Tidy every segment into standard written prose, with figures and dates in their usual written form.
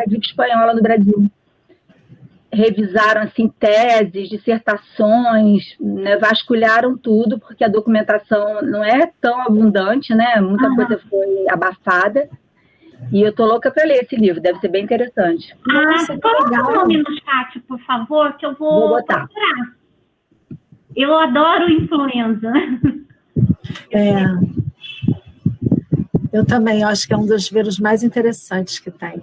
gripe espanhola no Brasil. Revisaram assim, teses, dissertações, né, vasculharam tudo, porque a documentação não é tão abundante, né? Muita coisa foi abafada. E eu tô louca para ler esse livro, deve ser bem interessante. Coloca o nome no chat, por favor, que eu vou botar. procurar. Eu adoro influenza. Eu também acho que é um dos vírus mais interessantes que tem.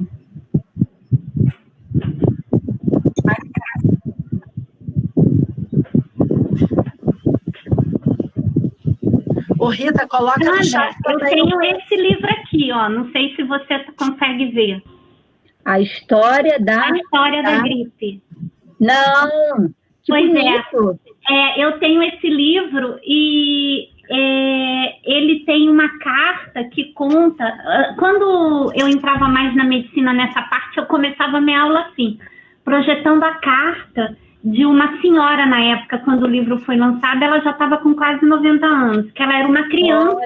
Ô, Rita, coloca no chat. Eu tenho esse livro aqui, ó. Não sei se você consegue ver. A história da gripe. Não! Pois bonito. Eu tenho esse livro e ele tem uma carta que conta... Quando eu entrava mais na medicina nessa parte, eu começava a minha aula assim, projetando a carta de uma senhora na época, quando o livro foi lançado, ela já estava com quase 90 anos, que ela era uma criança,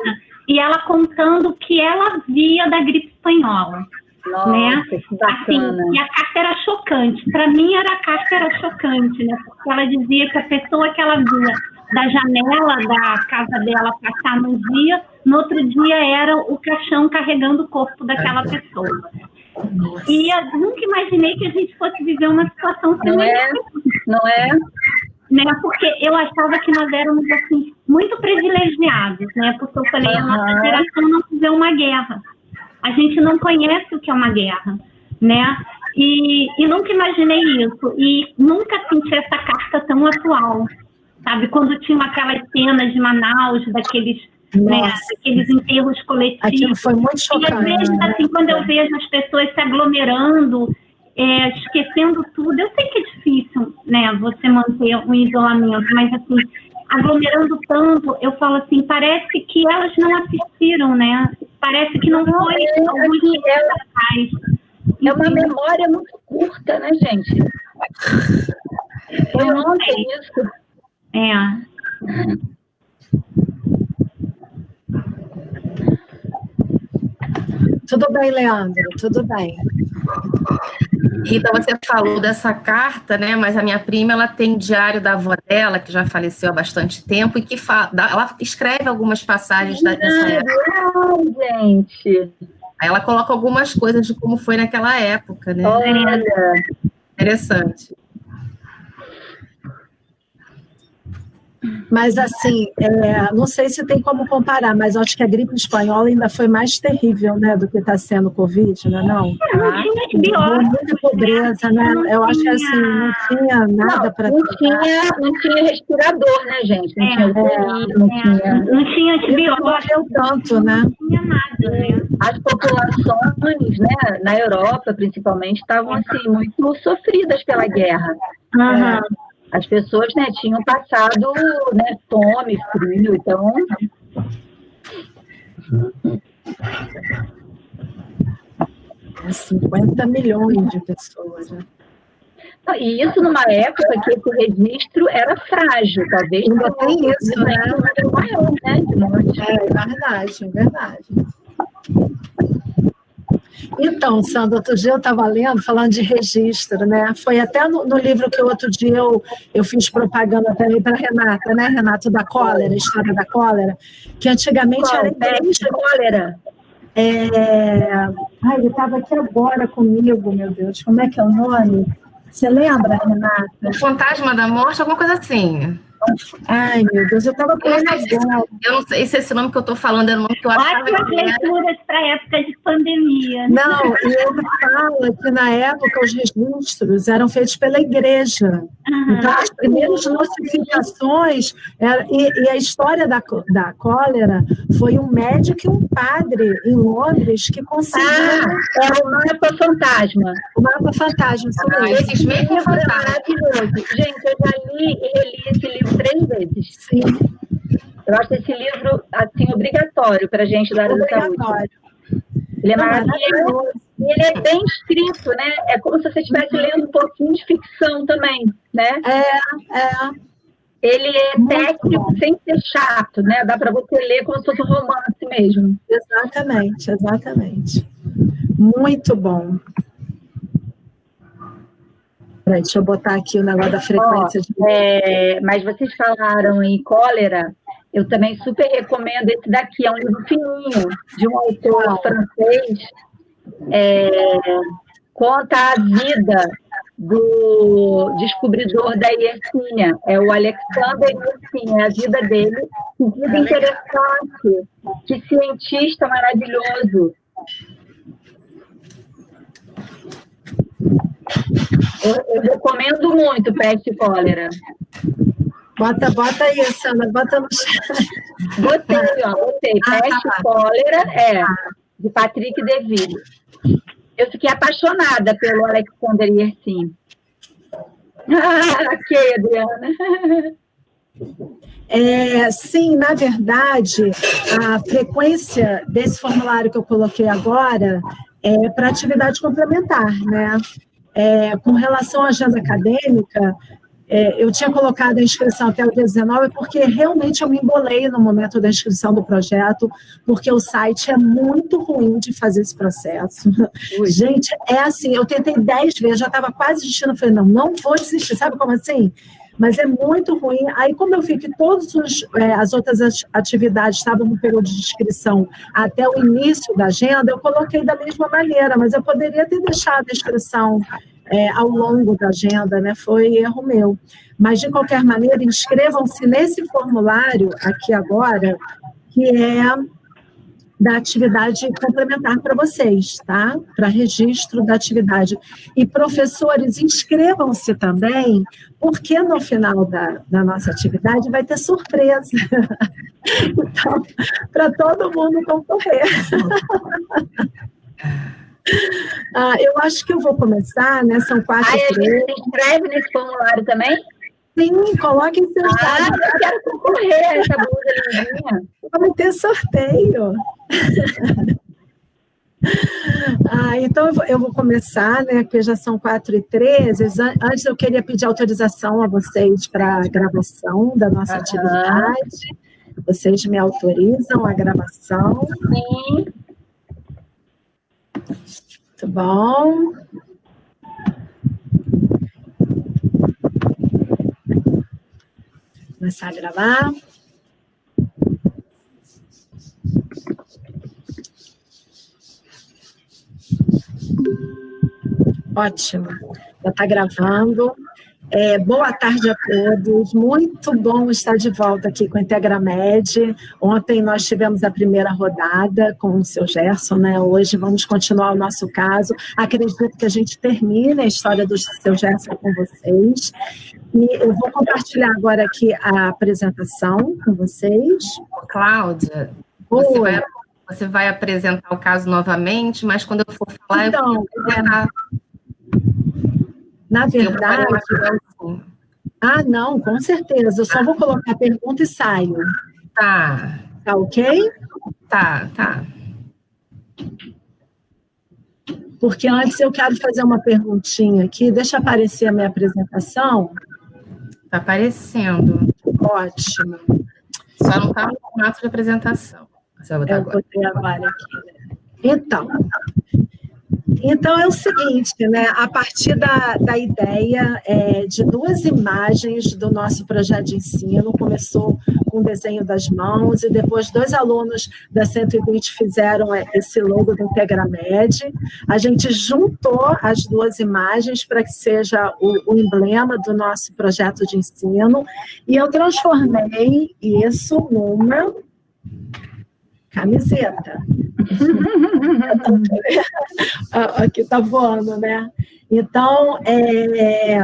e ela contando o que ela via da gripe espanhola. Nossa, né? Que bacana. Assim, e a carta era chocante. Para mim, a carta era chocante, né? Porque ela dizia que a pessoa que ela via da janela da casa dela passar num dia, no outro dia era o caixão carregando o corpo daquela pessoa. E eu nunca imaginei que a gente fosse viver uma situação semelhante. Não é? Né? Porque eu achava que nós éramos assim, muito privilegiados, né? Porque eu falei, a nossa geração não viveu uma guerra. A gente não conhece o que é uma guerra, né? E nunca imaginei isso. E nunca senti essa carta tão atual, sabe? Quando tinham aquelas cenas de Manaus, daqueles enterros coletivos. Aquilo foi muito chocante. E às vezes, assim, quando eu vejo as pessoas se aglomerando, esquecendo tudo, eu sei que é difícil, né, você manter um isolamento, mas assim, aglomerando tanto, eu falo assim, parece que elas não assistiram, né? Parece que não foi alguns dias atrás. É uma memória muito curta, né, gente? Foi ontem isso. Tudo bem, Leandro, tudo bem. Rita, você falou dessa carta, né? Mas a minha prima, ela tem o diário da avó dela, que já faleceu há bastante tempo, e que ela escreve algumas passagens dessa época. Gente! Aí ela coloca algumas coisas de como foi naquela época, né? Olha! Interessante. Mas, assim, não sei se tem como comparar, mas acho que a gripe espanhola ainda foi mais terrível, né, do que está sendo o Covid, não é não? Muita pobreza, né? Eu acho que, assim, não tinha nada para... Não tinha respirador, né, gente? Não tinha antibiótico. Não morreu tanto, né? Não tinha nada, né? As populações, né, na Europa, principalmente, estavam, assim, muito sofridas pela guerra. As pessoas, né, tinham passado, né, fome, frio, então... 50 milhões de pessoas, né? E isso numa época que esse registro era frágil, talvez. Ainda tem isso, né? Maior, né, de morte. É verdade. Então, Sandra, outro dia eu estava lendo, falando de registro, né? Foi até no livro que outro dia eu fiz propaganda também para Renata, né? Renato da cólera, História da Cólera, que antigamente era igreja. Cólera. Ele estava aqui agora comigo, meu Deus. Como é que é o nome? Você lembra, Renata? O Fantasma da Morte, alguma coisa assim. Ai, meu Deus, eu estava com eu não sei se esse nome que eu estou falando é o nome que eu achava que era. Ótimas leituras para época de pandemia. Não, e ele fala que na época os registros eram feitos pela igreja. Então, as primeiras notificações, e a história da cólera foi um médico e um padre em Londres que conseguiram... É o mapa fantasma. O mapa fantasma, esses mesmos maravilhoso. Gente, eu já li e reli esse livro 3 vezes. Sim. Eu acho esse livro, assim, obrigatório para a gente da área da saúde. Ele é maravilhoso. Ele é bem escrito, né? É como se você estivesse lendo um pouquinho de ficção também, né? Ele é técnico sem ser chato, né? Dá para você ler como se fosse um romance mesmo. Exatamente. Muito bom. Peraí, deixa eu botar aqui o negócio da frequência. Mas vocês falaram em cólera, eu também super recomendo esse daqui, é um livro fininho, de um autor francês, conta a vida do descobridor da Yersinia, é o Alexander Yersinia, a vida dele, que vida interessante, que cientista maravilhoso. Eu recomendo muito Peste e Cólera. Bota aí, Sandra, bota no chat. Botei. Peste e Cólera, de Patrick Deville. Eu fiquei apaixonada pelo Alexander Yersin. Ok, Adriana. Sim, na verdade, a frequência desse formulário que eu coloquei agora é para atividade complementar, né? Com relação à agenda acadêmica, eu tinha colocado a inscrição até o dia 19, porque realmente eu me embolei no momento da inscrição do projeto, porque o site é muito ruim de fazer esse processo. Gente, assim, eu tentei 10 vezes, já estava quase desistindo, falei, não vou desistir, sabe como assim? Mas é muito ruim. Aí, como eu vi que todas as outras atividades estavam no período de inscrição até o início da agenda, eu coloquei da mesma maneira, mas eu poderia ter deixado a inscrição ao longo da agenda, né? Foi erro meu. Mas, de qualquer maneira, inscrevam-se nesse formulário aqui agora, que é da atividade complementar para vocês, tá? Para registro da atividade. E, professores, inscrevam-se também, porque no final da nossa atividade vai ter surpresa. Então, para todo mundo concorrer. Eu acho que eu vou começar, né? São 4 a gente se inscreve nesse formulário também? Sim, coloquem seus dados. Eu quero concorrer a essa blusa lindinha. Vai ter sorteio. Então eu vou começar, né? Porque já são 4h13. Antes eu queria pedir autorização a vocês para a gravação da nossa atividade. Vocês me autorizam a gravação? Sim. Muito bom. Começar a gravar. Ótimo. Já está gravando. Boa tarde a todos. Muito bom estar de volta aqui com a Integramed. Ontem nós tivemos a primeira rodada com o seu Gerson, né? Hoje vamos continuar o nosso caso. Acredito que a gente termine a história do seu Gerson com vocês. E eu vou compartilhar agora aqui a apresentação com vocês. Cláudia, você vai apresentar o caso novamente, mas quando eu for falar, então, eu vou apresentar. Na verdade... não, com certeza. Eu só vou colocar a pergunta e saio. Tá. Tá ok? Tá. Porque antes eu quero fazer uma perguntinha aqui. Deixa aparecer a minha apresentação. Tá aparecendo. Ótimo. Só não está no formato de apresentação. Você vai botar eu agora. botei agora aqui. Então é o seguinte, né? A partir da ideia de 2 imagens do nosso projeto de ensino, começou com o desenho das mãos e depois 2 alunos da 120 fizeram esse logo do Integramed. A gente juntou as 2 imagens para que seja o emblema do nosso projeto de ensino e eu transformei isso numa camiseta. Aqui está voando, né? Então,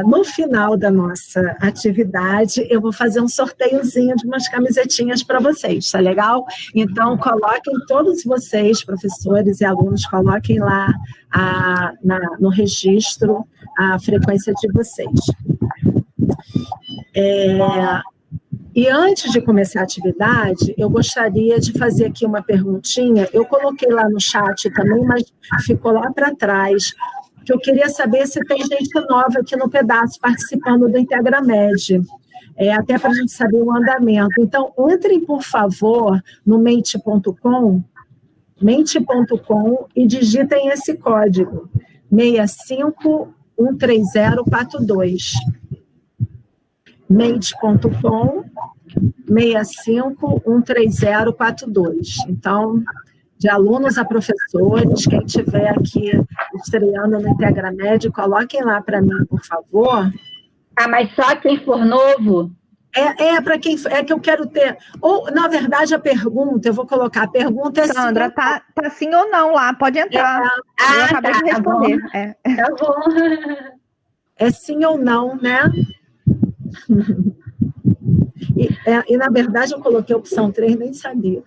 no final da nossa atividade, eu vou fazer um sorteiozinho de umas camisetinhas para vocês, tá legal? Então, coloquem todos vocês, professores e alunos, coloquem lá no registro a frequência de vocês. E antes de começar a atividade, eu gostaria de fazer aqui uma perguntinha. Eu coloquei lá no chat também, mas ficou lá para trás, que eu queria saber se tem gente nova aqui no pedaço participando do Integramed, até para a gente saber o andamento. Então, entrem, por favor, no mente.com e digitem esse código, 65 65-13042. Made.com 65-13042. Então, de alunos a professores, quem estiver aqui estreando no Integramed, coloquem lá para mim, por favor. Ah, mas só quem for novo? Para quem é que eu quero ter. Ou, na verdade, a pergunta, eu vou colocar, a pergunta é Sandra, tá sim ou não lá, pode entrar. Eu acabei de responder. Tá bom. É sim ou não, né? E, na verdade, eu coloquei a opção 3, nem sabia.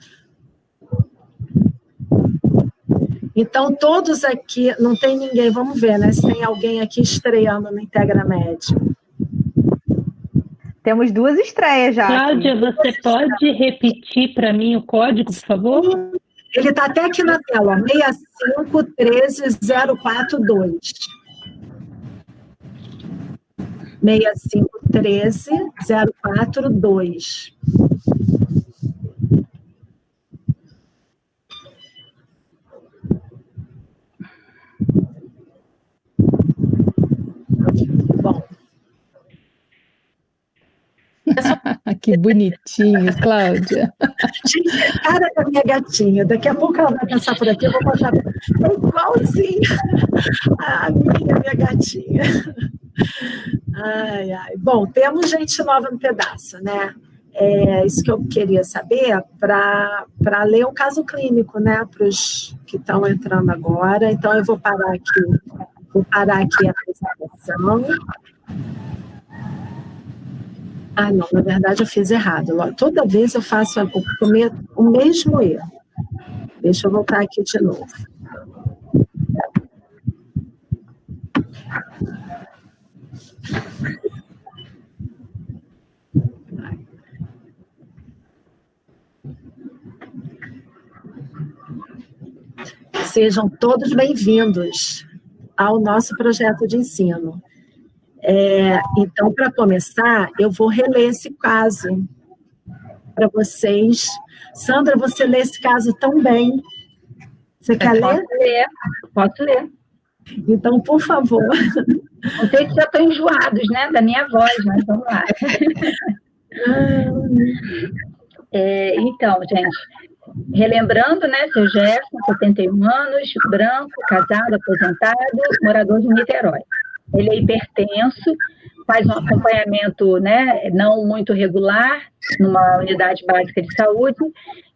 Então, todos aqui, não tem ninguém, vamos ver, né? Se tem alguém aqui estreando no Integramed. Temos 2 estreias já. Cláudia, aqui. você pode repetir para mim o código, por favor? Ele está até aqui na tela, 65-13042. 65-13042. Bom. Que bonitinho, Cláudia. Cara da minha gatinha. Daqui a pouco ela vai passar por aqui, eu vou botar igualzinho a minha gatinha. Ai. Bom, temos gente nova no pedaço, né? É isso que eu queria saber para ler o caso clínico, né? Para os que estão entrando agora. Então, eu vou parar aqui a apresentação. Ah, não, na verdade eu fiz errado. Toda vez eu faço o mesmo erro. Deixa eu voltar aqui de novo. Sejam todos bem-vindos ao nosso projeto de ensino. Então, para começar, eu vou reler esse caso para vocês. Sandra, você lê esse caso tão bem. Você quer ler? Posso ler. Então, por favor. Não sei se já estão enjoados, né, da minha voz, mas vamos lá. Então, gente, relembrando, né, seu Gerson, 71 anos, branco, casado, aposentado, morador de Niterói. Ele é hipertenso, faz um acompanhamento, né, não muito regular, numa unidade básica de saúde,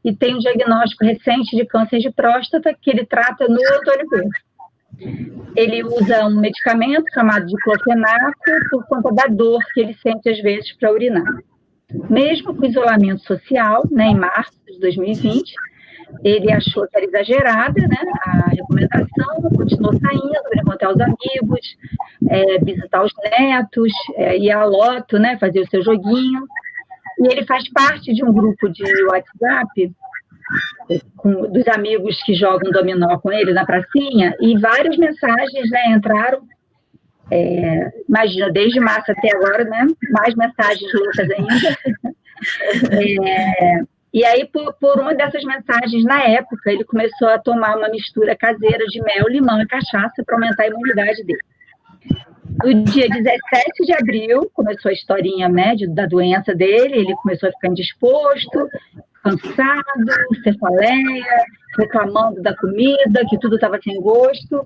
e tem um diagnóstico recente de câncer de próstata que ele trata no Antônio Pedro. Ele usa um medicamento chamado diclofenaco por conta da dor que ele sente às vezes para urinar. Mesmo com isolamento social, né, em março de 2020, ele achou que era exagerada, né, a recomendação, continuou saindo para encontrar os amigos, visitar os netos, ir à loto, né, fazer o seu joguinho. E ele faz parte de um grupo de WhatsApp dos amigos que jogam dominó com ele na pracinha, e várias mensagens, né, entraram, imagina, desde março até agora, né, mais mensagens loucas ainda. E aí, por uma dessas mensagens, na época, ele começou a tomar uma mistura caseira de mel, limão e cachaça para aumentar a imunidade dele. No dia 17 de abril, começou a historinha, né, da doença dele, ele começou a ficar indisposto, cansado, cefaleia, reclamando da comida, que tudo estava sem gosto,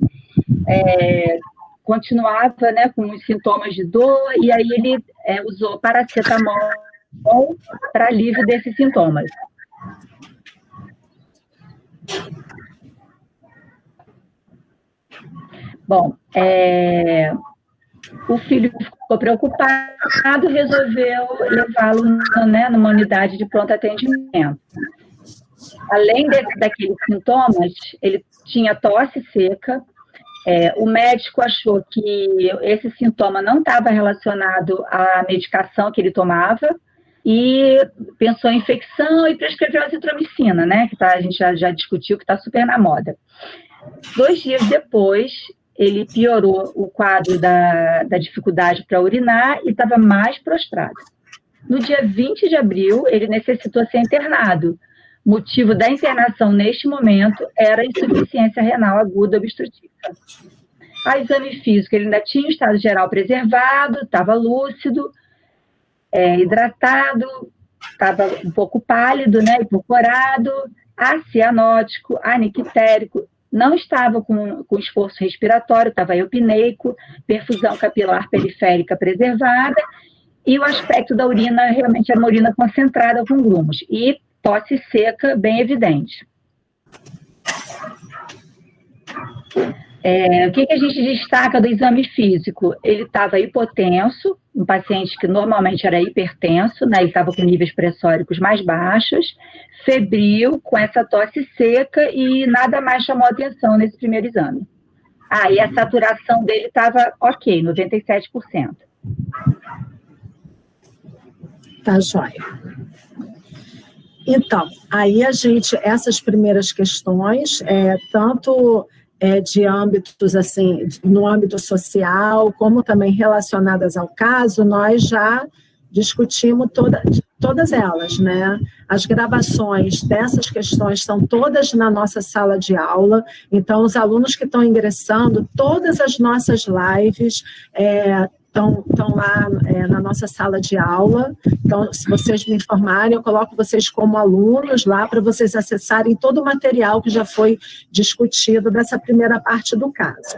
continuava, né, com os sintomas de dor, e aí ele usou paracetamol para alívio desses sintomas. Bom, o filho ficou preocupado, resolveu levá-lo, né, numa unidade de pronto atendimento. Além daqueles sintomas, ele tinha tosse seca. O médico achou que esse sintoma não estava relacionado à medicação que ele tomava e pensou em infecção e prescreveu azitromicina, né, que a gente já discutiu, que está super na moda. 2 dias depois, ele piorou o quadro da dificuldade para urinar e estava mais prostrado. No dia 20 de abril, ele necessitou ser internado. O motivo da internação neste momento era insuficiência renal aguda obstrutiva. A exame físico, ele ainda tinha o estado geral preservado, estava lúcido, hidratado, estava um pouco pálido, né, hipocorado, acianótico, anictérico, não estava com esforço respiratório, estava eupneico, perfusão capilar periférica preservada, e o aspecto da urina realmente era uma urina concentrada com grumos, e tosse seca bem evidente. O que a gente destaca do exame físico? Ele estava hipotenso, um paciente que normalmente era hipertenso, né? Ele estava com níveis pressóricos mais baixos, febril, com essa tosse seca e nada mais chamou atenção nesse primeiro exame. E a saturação dele estava ok, 97%. Tá joia. Então, aí essas primeiras questões, tanto de âmbitos, assim, no âmbito social, como também relacionadas ao caso, nós já discutimos todas elas, né? As gravações dessas questões estão todas na nossa sala de aula, então os alunos que estão ingressando, todas as nossas lives estão lá na nossa sala de aula. Então, se vocês me informarem, eu coloco vocês como alunos lá para vocês acessarem todo o material que já foi discutido dessa primeira parte do caso.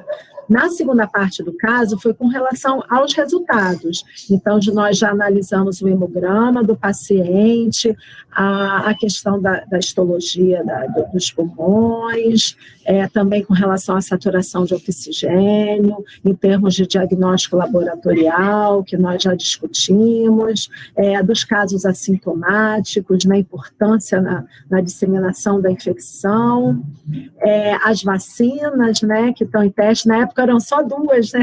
Na segunda parte do caso, foi com relação aos resultados. Então, nós já analisamos o hemograma do paciente, a questão da histologia dos pulmões, também com relação à saturação de oxigênio, em termos de diagnóstico laboratorial, que nós já discutimos, dos casos assintomáticos, na importância na disseminação da infecção, as vacinas, né, que estão em teste. Na época eram só 2, né?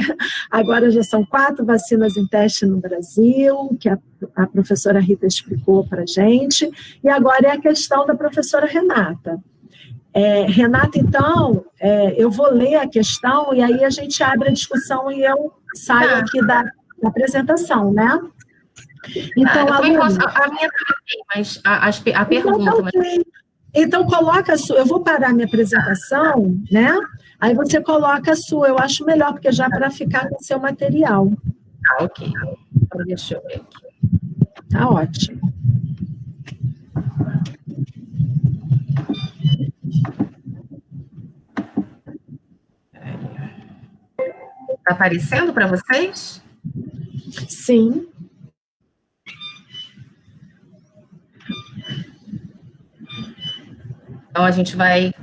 Agora já são 4 vacinas em teste no Brasil, que a professora Rita explicou para a gente, e agora é a questão da professora Renata. Renata, então, eu vou ler a questão e aí a gente abre a discussão e eu saio aqui da apresentação, né? Então, a minha mas a pergunta... Então, coloca a sua... Eu vou parar minha apresentação, né? Aí você coloca a sua, eu acho melhor, porque já para ficar com o seu material. Ok. Então, deixa eu ver aqui. Tá ótimo. Está aparecendo para vocês? Sim. Então, a gente vai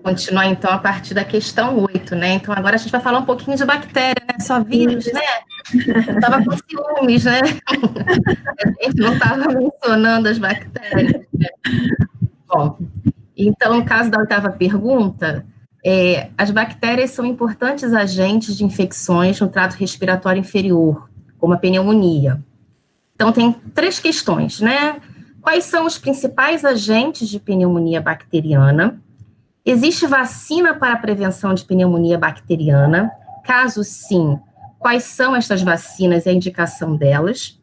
continuar, então, a partir da questão 8, né? Então, agora a gente vai falar um pouquinho de bactéria, né? Só vírus, né? Estava com ciúmes, né? A gente não estava mencionando as bactérias. Né? Bom, então, no caso da 8ª pergunta, as bactérias são importantes agentes de infecções no trato respiratório inferior, como a pneumonia. Então, tem 3 questões, né? Quais são os principais agentes de pneumonia bacteriana? Existe vacina para a prevenção de pneumonia bacteriana? Caso sim, quais são estas vacinas e a indicação delas?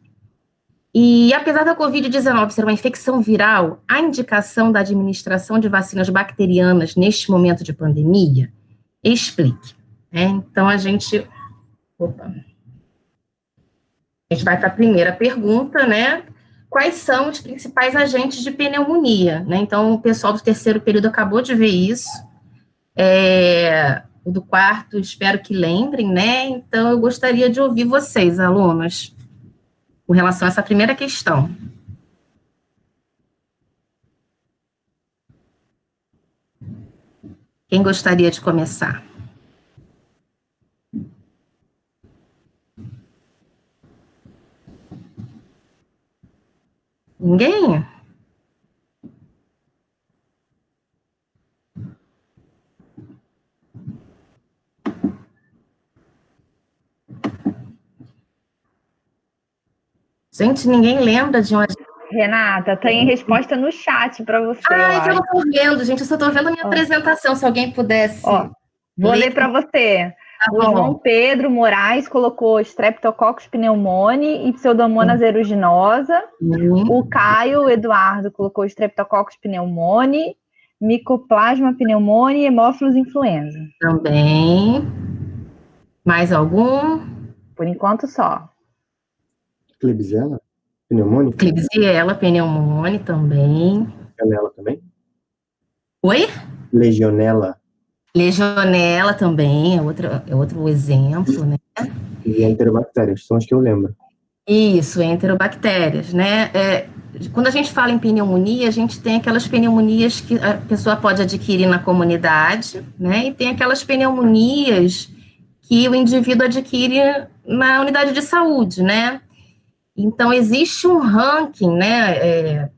E, apesar da Covid-19 ser uma infecção viral, há indicação da administração de vacinas bacterianas neste momento de pandemia? Explique. Então, a gente vai para a primeira pergunta, né? Quais são os principais agentes de pneumonia, né? Então, o pessoal do 3º período acabou de ver isso. O do 4º, espero que lembrem, né? Então, eu gostaria de ouvir vocês, alunos, com relação a essa primeira questão. Quem gostaria de começar? Ninguém? Gente, ninguém lembra de uma... Renata, tem resposta no chat para você. Eu não estou vendo, gente, eu só estou vendo a minha apresentação, se alguém pudesse... Vou ler para você. O João Pedro Moraes colocou Streptococcus pneumoniae e Pseudomonas aeruginosa. O Caio Eduardo colocou Streptococcus pneumoniae, Mycoplasma pneumoniae e Haemophilus influenza. Também. Mais algum? Por enquanto, só. Klebsiella? Pneumônia? Klebsiella pneumoniae também. Legionela também? Oi? Legionela. Legionela também é outro exemplo, né? E enterobactérias, são as que eu lembro. Isso, enterobactérias, né? Quando a gente fala em pneumonia, a gente tem aquelas pneumonias que a pessoa pode adquirir na comunidade, né? E tem aquelas pneumonias que o indivíduo adquire na unidade de saúde, né? Então, existe um ranking, né?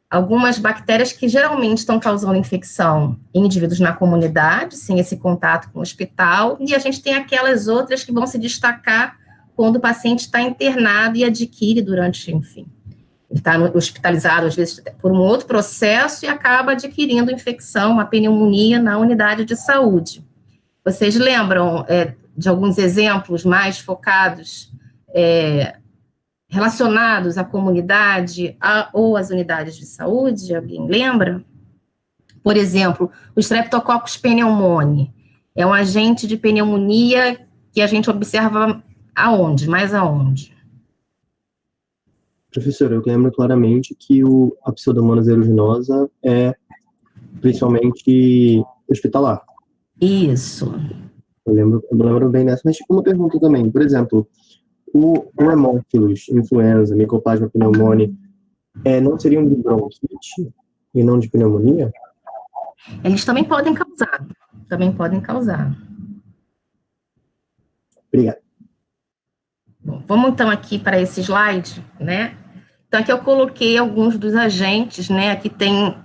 Algumas bactérias que geralmente estão causando infecção em indivíduos na comunidade, sem esse contato com o hospital, e a gente tem aquelas outras que vão se destacar quando o paciente está internado e adquire durante, enfim, ele está hospitalizado, às vezes, por um outro processo e acaba adquirindo infecção, uma pneumonia na unidade de saúde. Vocês lembram de alguns exemplos mais focados, relacionados à comunidade ou às unidades de saúde? Alguém lembra? Por exemplo, o Streptococcus pneumoniae é um agente de pneumonia que a gente observa aonde? Mais aonde? Professora, eu lembro claramente que a Pseudomonas aeruginosa é principalmente hospitalar. Isso. Eu lembro bem dessa, mas uma pergunta também. Por exemplo, o Haemophilus, influenza, Mycoplasma pneumoniae, não seriam de bronquite e não de pneumonia? Eles também podem causar. Obrigado. Bom, vamos então aqui para esse slide, né? Então aqui eu coloquei alguns dos agentes, né? Aqui tem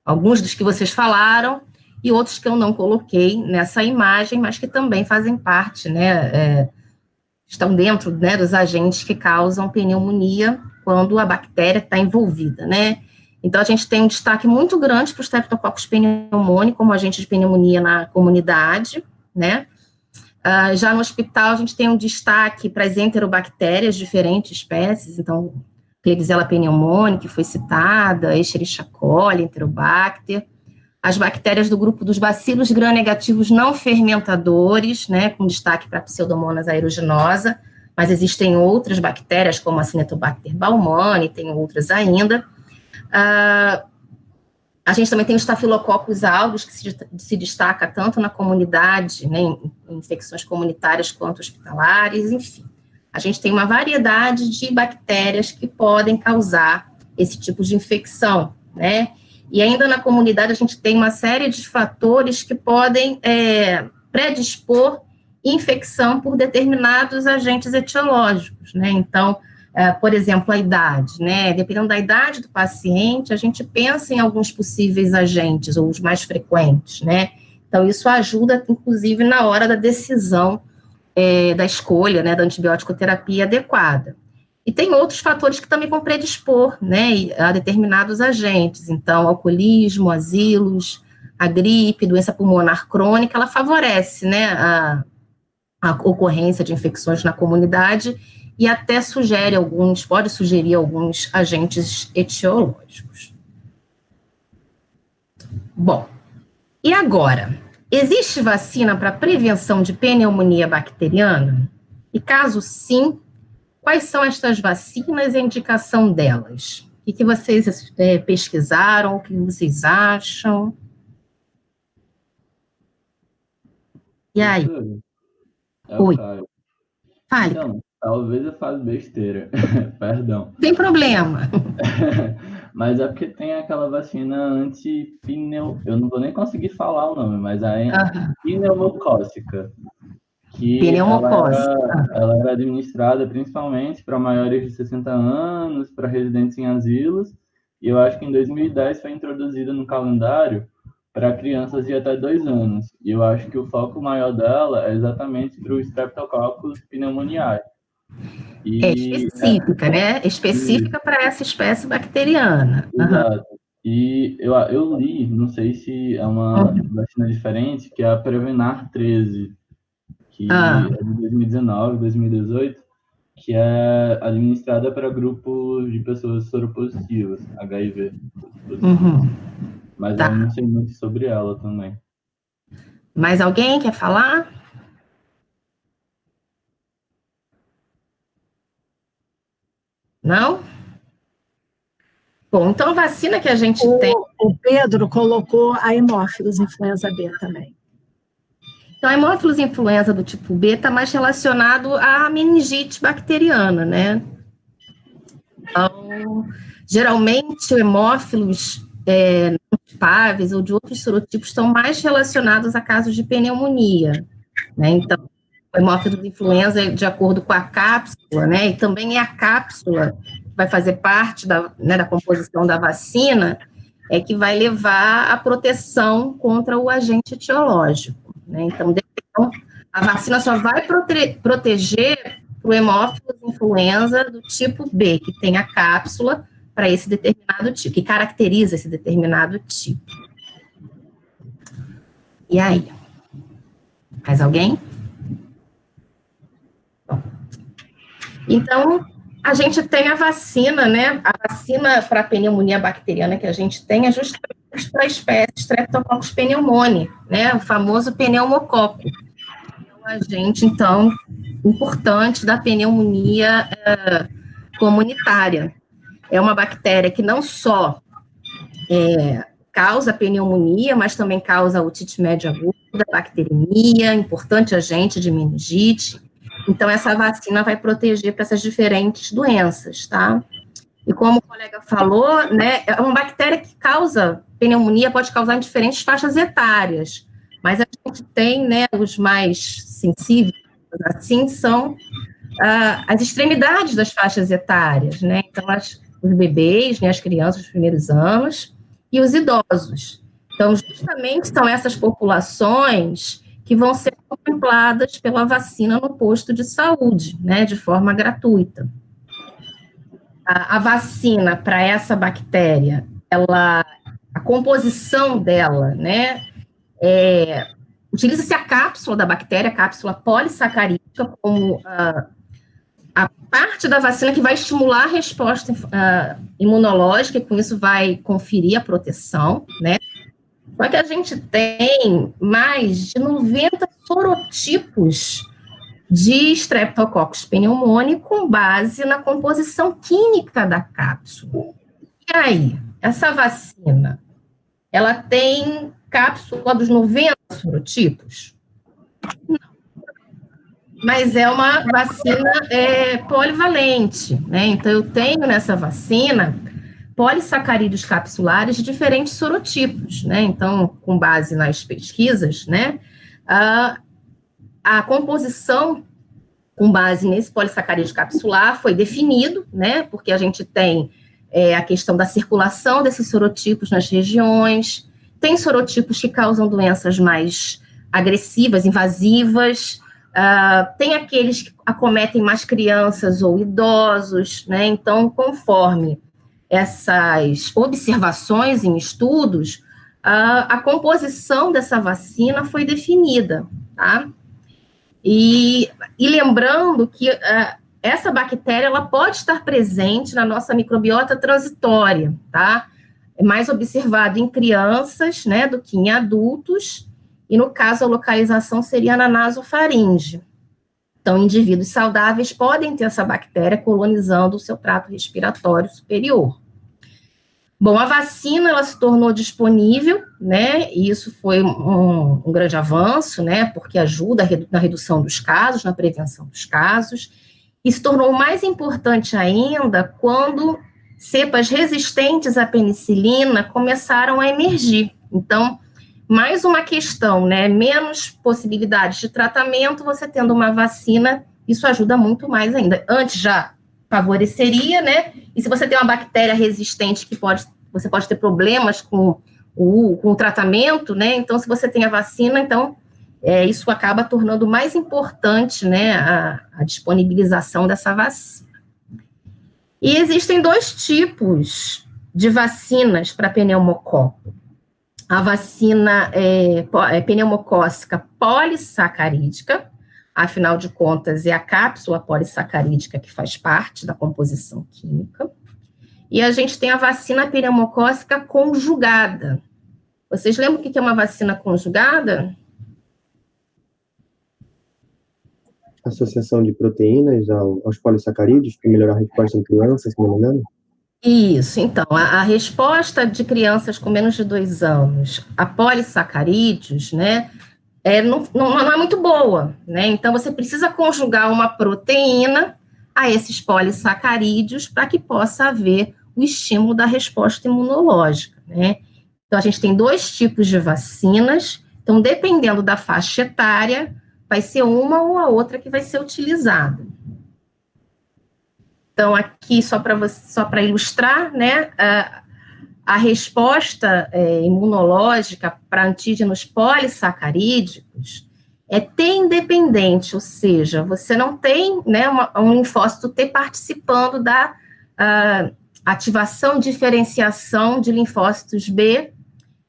alguns dos que vocês falaram e outros que eu não coloquei nessa imagem, mas que também fazem parte, né? Estão dentro, né, dos agentes que causam pneumonia quando a bactéria está envolvida, né? Então, a gente tem um destaque muito grande para o Streptococcus pneumoniae como agente de pneumonia na comunidade, né? Já no hospital, a gente tem um destaque para as enterobactérias, diferentes espécies, então, Klebsiella pneumoniae, que foi citada, Escherichia coli, Enterobacter, as bactérias do grupo dos bacilos gram-negativos não fermentadores, né, com destaque para a Pseudomonas aeruginosa, mas existem outras bactérias, como a Cinetobacter baumannii, tem outras ainda. A gente também tem o Staphylococcus aureus, que se destaca tanto na comunidade, né, em infecções comunitárias quanto hospitalares, enfim. A gente tem uma variedade de bactérias que podem causar esse tipo de infecção, né? E ainda na comunidade a gente tem uma série de fatores que podem predispor infecção por determinados agentes etiológicos, né? Então, por exemplo, a idade, né? Dependendo da idade do paciente, a gente pensa em alguns possíveis agentes, ou os mais frequentes, né? Então, isso ajuda, inclusive, na hora da decisão da escolha, né, da antibiótico-terapia adequada. E tem outros fatores que também vão predispor, né, a determinados agentes. Então, alcoolismo, asilos, a gripe, doença pulmonar crônica, ela favorece, né, a ocorrência de infecções na comunidade e até pode sugerir alguns agentes etiológicos. Bom, e agora? Existe vacina para prevenção de pneumonia bacteriana? E caso sim, quais são estas vacinas e a indicação delas? O que vocês pesquisaram? O que vocês acham? E aí? Oi. Fale. Então, talvez eu faça besteira. Perdão. Tem problema. Mas é porque tem aquela vacina eu não vou nem conseguir falar o nome, mas a pneumocócica. Ela era administrada principalmente para maiores de 60 anos, para residentes em asilos, e eu acho que em 2010 foi introduzida no calendário para crianças de até 2 anos. E eu acho que o foco maior dela é exatamente para o Streptococcus pneumoniae. Específica, né? Específica para essa espécie bacteriana. Exato. E eu li, não sei se é uma vacina diferente, que é a Prevenar 13, que é de 2019, 2018, que é administrada para grupos de pessoas soropositivas, HIV. Mas eu não sei muito sobre ela também. Mais alguém quer falar? Não? Bom, então a vacina que a gente tem... O Pedro colocou a hemófilos influenza B também. Então, a hemófilos influenza do tipo B está mais relacionado à meningite bacteriana, né? Então, geralmente, o hemófilos não gripáveis ou de outros sorotipos estão mais relacionados a casos de pneumonia, né? Então, o hemófilos influenza é de acordo com a cápsula, né? E também é a cápsula que vai fazer parte da composição da vacina, que vai levar à proteção contra o agente etiológico, né? Então, a vacina só vai proteger o hemófilos influenza do tipo B, que tem a cápsula para esse determinado tipo, que caracteriza esse determinado tipo. E aí? Mais alguém? Bom. Então, a gente tem a vacina, né? A vacina para a pneumonia bacteriana que a gente tem é justamente para a espécie Streptococcus pneumoniae, né? O famoso pneumococo. É um agente, então, importante da pneumonia comunitária. É uma bactéria que não só causa pneumonia, mas também causa otite média aguda, bacteremia, importante agente de meningite. Então, essa vacina vai proteger para essas diferentes doenças, tá? E como o colega falou, né, é uma bactéria que causa pneumonia, pode causar em diferentes faixas etárias, mas a gente tem, né, os mais sensíveis, assim, são as extremidades das faixas etárias, né? Então, os bebês, né, as crianças dos primeiros anos e os idosos. Então, justamente são essas populações que vão ser contempladas pela vacina no posto de saúde, né, de forma gratuita. A vacina para essa bactéria, a composição dela, né, utiliza-se a cápsula da bactéria, a cápsula polissacarídica, como a parte da vacina que vai estimular a resposta imunológica, e com isso vai conferir a proteção, né? Só que a gente tem mais de 90 sorotipos de Streptococcus pneumoniae com base na composição química da cápsula. E aí, essa vacina, ela tem cápsula dos 90 sorotipos? Não. Mas é uma vacina polivalente, né? Então, eu tenho nessa vacina polissacarídeos capsulares de diferentes sorotipos, né? Então, com base nas pesquisas, né, a composição com base nesse polissacarídeo capsular foi definido, né, porque a gente tem a questão da circulação desses sorotipos nas regiões, tem sorotipos que causam doenças mais agressivas, invasivas, tem aqueles que acometem mais crianças ou idosos, né? Então, conforme essas observações em estudos, a composição dessa vacina foi definida, tá? E lembrando que essa bactéria, ela pode estar presente na nossa microbiota transitória, tá? É mais observado em crianças, né, do que em adultos, e no caso a localização seria na nasofaringe. Então, indivíduos saudáveis podem ter essa bactéria colonizando o seu trato respiratório superior. Bom, a vacina, ela se tornou disponível, né, e isso foi um grande avanço, né, porque ajuda na redução dos casos, na prevenção dos casos, e se tornou mais importante ainda quando cepas resistentes à penicilina começaram a emergir. Então, mais uma questão, né, menos possibilidades de tratamento, você tendo uma vacina, isso ajuda muito mais ainda. Antes já favoreceria, né, e se você tem uma bactéria resistente que você pode ter problemas com o tratamento, né, então se você tem a vacina, então isso acaba tornando mais importante, né, a disponibilização dessa vacina. E existem 2 tipos de vacinas para pneumococo. A vacina pneumocócica polissacarídica, afinal de contas, é a cápsula polissacarídica que faz parte da composição química. E a gente tem a vacina pneumocócica conjugada. Vocês lembram o que é uma vacina conjugada? associação de proteínas aos polissacarídeos para melhorar a resposta em crianças, se não me engano? Isso, então, a resposta de crianças com menos de 2 anos a polissacarídeos, né, não é muito boa, né? Então, você precisa conjugar uma proteína a esses polissacarídeos para que possa haver o estímulo da resposta imunológica, né? Então, a gente tem 2 tipos de vacinas, então, dependendo da faixa etária, vai ser uma ou a outra que vai ser utilizada. Então, aqui, só para ilustrar, né, a resposta imunológica para antígenos polissacarídicos é T-independente, ou seja, você não tem, né, um linfócito T participando da ativação e diferenciação de linfócitos B,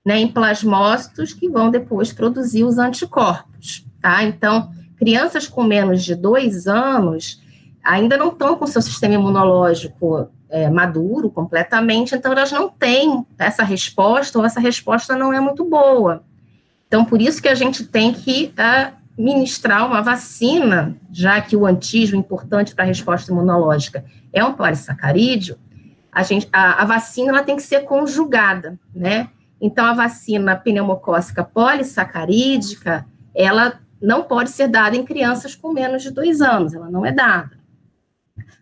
né, em plasmócitos que vão depois produzir os anticorpos, tá? Então, crianças com menos de 2 anos ainda não estão com seu sistema imunológico maduro completamente, então elas não têm essa resposta, ou essa resposta não é muito boa. Então, por isso que a gente tem que ministrar uma vacina, já que o antígeno importante para a resposta imunológica é um polissacarídeo, a vacina ela tem que ser conjugada, né? Então, a vacina pneumocócica polissacarídica, ela não pode ser dada em crianças com menos de 2 anos, ela não é dada.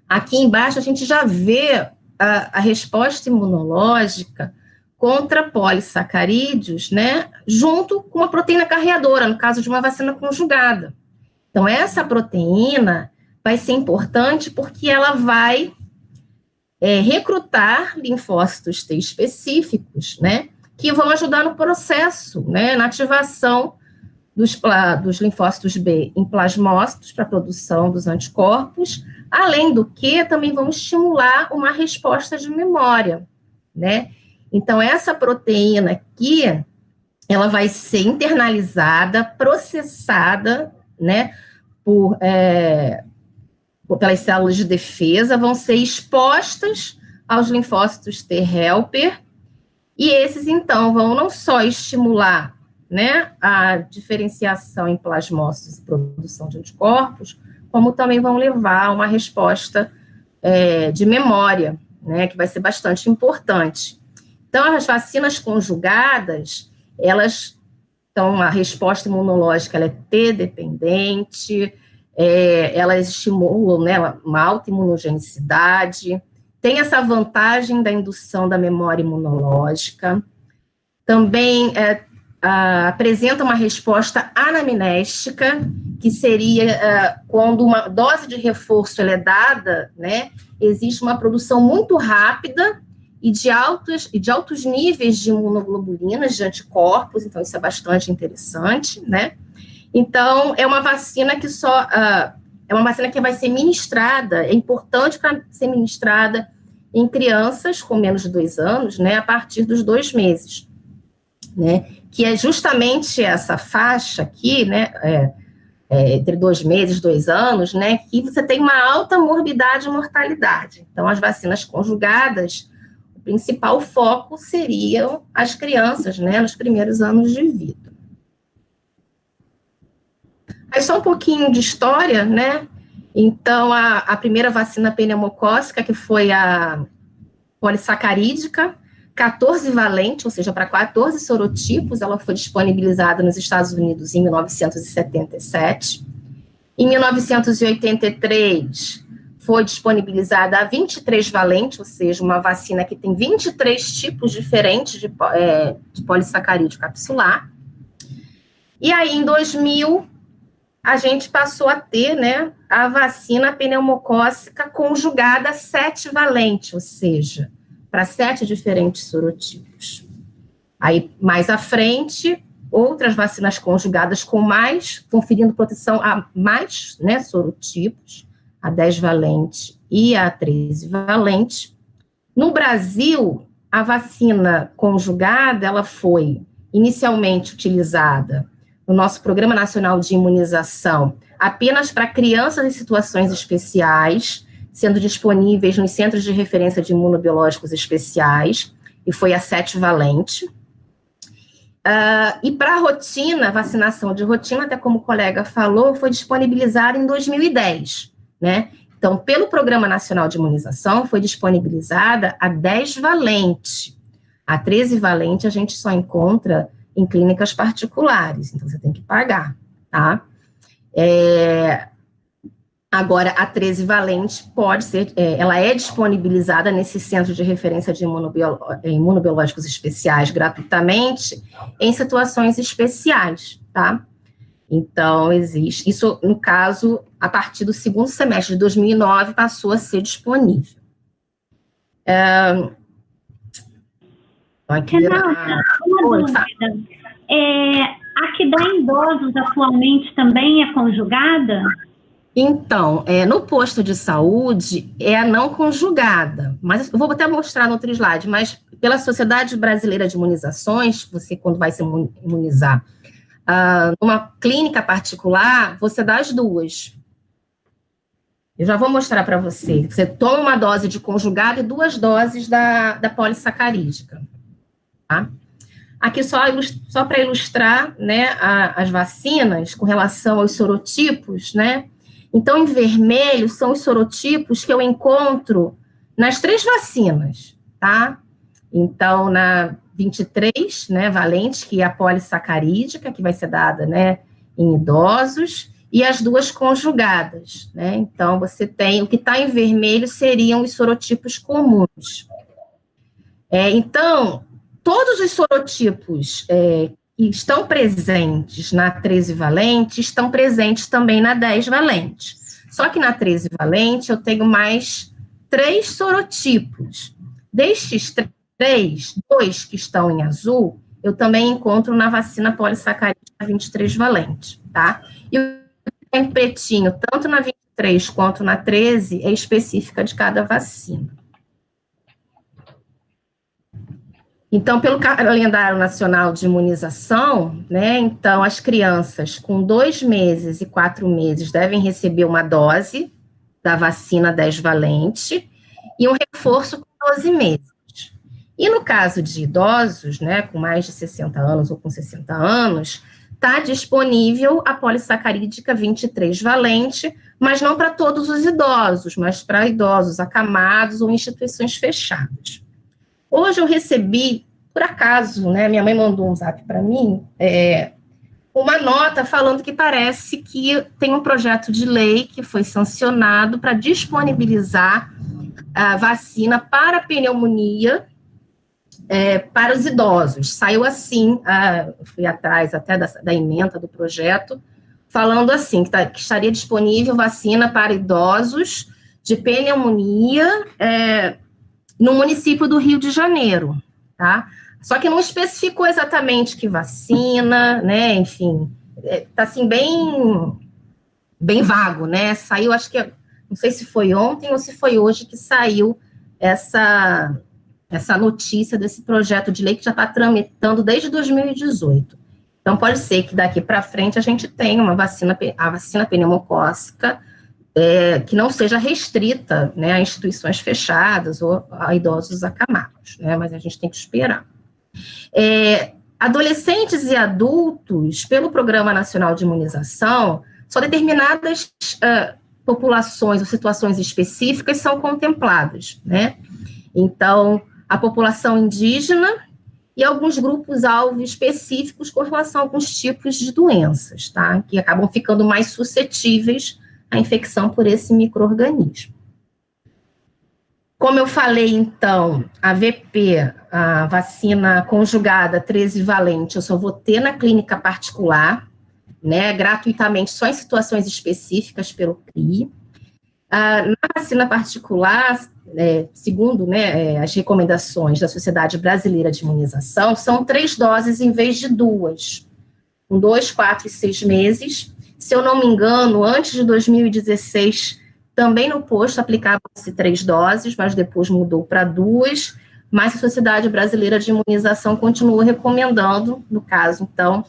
Aqui embaixo a gente já vê a resposta imunológica contra polissacarídeos, né, junto com a proteína carreadora, no caso de uma vacina conjugada. Então, essa proteína vai ser importante porque ela vai recrutar linfócitos T específicos, né, que vão ajudar no processo, né, na ativação dos linfócitos B em plasmócitos para a produção dos anticorpos, além do que também vão estimular uma resposta de memória, né? Então, essa proteína aqui, ela vai ser internalizada, processada, né, pelas células de defesa, vão ser expostas aos linfócitos T helper, e esses, então, vão não só estimular, né, a diferenciação em plasmócitos e produção de anticorpos, como também vão levar a uma resposta de memória, né, que vai ser bastante importante. Então, as vacinas conjugadas, então, a resposta imunológica ela é T-dependente, elas estimulam, né, uma alta imunogenicidade, tem essa vantagem da indução da memória imunológica, também apresenta uma resposta anamnéstica, que seria quando uma dose de reforço ela é dada, né, existe uma produção muito rápida e de altos níveis de imunoglobulinas, de anticorpos, então isso é bastante interessante, né? Então, é uma vacina que vai ser ministrada, é importante para ser ministrada em crianças com menos de 2 anos, né, a partir dos 2 meses, né, que é justamente essa faixa aqui, né, entre 2 meses e 2 anos, né, que você tem uma alta morbidade e mortalidade. Então, as vacinas conjugadas, o principal foco seriam as crianças, né, nos primeiros anos de vida. Aí só um pouquinho de história, né, então a primeira vacina pneumocócica, que foi a polissacarídica, 14 valente, ou seja, para 14 sorotipos, ela foi disponibilizada nos Estados Unidos em 1977. Em 1983, foi disponibilizada a 23 valente, ou seja, uma vacina que tem 23 tipos diferentes de polissacarídeo capsular. E aí, em 2000, a gente passou a ter, né, a vacina pneumocócica conjugada 7 valente, ou seja, para 7 diferentes sorotipos. Aí, mais à frente, outras vacinas conjugadas conferindo proteção a mais, né, sorotipos, a 10 valente e a 13 valente. No Brasil, a vacina conjugada, ela foi inicialmente utilizada no nosso Programa Nacional de Imunização apenas para crianças em situações especiais, sendo disponíveis nos Centros de Referência de Imunobiológicos Especiais, e foi a 7 valente. E para a rotina, vacinação de rotina, até como o colega falou, foi disponibilizada em 2010, né? Então, pelo Programa Nacional de Imunização, foi disponibilizada a 10 valente. A 13 valente a gente só encontra em clínicas particulares, então você tem que pagar, tá? Agora, a 13 valente pode ser, ela é disponibilizada nesse centro de referência de imunobiológicos especiais gratuitamente em situações especiais, tá? Então, existe, isso, no caso, a partir do segundo semestre de 2009, passou a ser disponível. Renata, uma dúvida. A que dá em idosos atualmente também é conjugada? Então, no posto de saúde é a não conjugada, mas eu vou até mostrar no outro slide, mas pela Sociedade Brasileira de Imunizações, você quando vai se imunizar numa clínica particular, você dá as duas. Eu já vou mostrar para você. Você toma uma dose de conjugada e 2 doses da polissacarídica. Tá? Aqui só para ilustrar, né, as vacinas com relação aos sorotipos, né? Então, em vermelho são os sorotipos que eu encontro nas 3 vacinas, tá? Então, na 23, né, valente, que é a polissacarídica, que vai ser dada, né, em idosos, e as 2 conjugadas, né? Então, você tem, o que está em vermelho seriam os sorotipos comuns. Então, todos os sorotipos que estão presentes na 13 valente estão presentes também na 10 valente. Só que na 13 valente eu tenho mais 3 sorotipos. Destes 3, 2 que estão em azul, eu também encontro na vacina polissacarídica 23 valente, tá? E o que tem em pretinho, tanto na 23 quanto na 13, é específica de cada vacina. Então, pelo calendário nacional de imunização, né, então as crianças com 2 meses e 4 meses devem receber uma dose da vacina 10 valente e um reforço com 12 meses. E no caso de idosos, né, com mais de 60 anos ou com 60 anos, está disponível a polissacarídica 23 valente, mas não para todos os idosos, mas para idosos acamados ou instituições fechadas. Hoje eu recebi, por acaso, né, minha mãe mandou um zap para mim, uma nota falando que parece que tem um projeto de lei que foi sancionado para disponibilizar a vacina para pneumonia para os idosos. Saiu assim, fui atrás até da ementa do projeto, falando assim, que estaria disponível vacina para idosos de pneumonia no município do Rio de Janeiro, tá? Só que não especificou exatamente que vacina, né, enfim, tá assim bem vago, né, saiu, acho que, não sei se foi ontem ou se foi hoje que saiu essa notícia desse projeto de lei que já está tramitando desde 2018. Então, pode ser que daqui para frente a gente tenha a vacina pneumocócica, que não seja restrita, né, a instituições fechadas ou a idosos acamados, né, mas a gente tem que esperar. Adolescentes e adultos, pelo Programa Nacional de Imunização, só determinadas populações ou situações específicas são contempladas, né? Então, a população indígena e alguns grupos-alvo específicos com relação a alguns tipos de doenças, tá? Que acabam ficando mais suscetíveis à infecção por esse micro-organismo. Como eu falei, então, a VP, a vacina conjugada 13 valente, eu só vou ter na clínica particular, né, gratuitamente, só em situações específicas pelo CRI. Na vacina particular, segundo, né, as recomendações da Sociedade Brasileira de Imunização, são 3 doses em vez de 2, com 2, 4 e 6 meses. Se eu não me engano, antes de 2016, também no posto aplicava-se 3 doses, mas depois mudou para 2, mas a Sociedade Brasileira de Imunização continuou recomendando, no caso, então,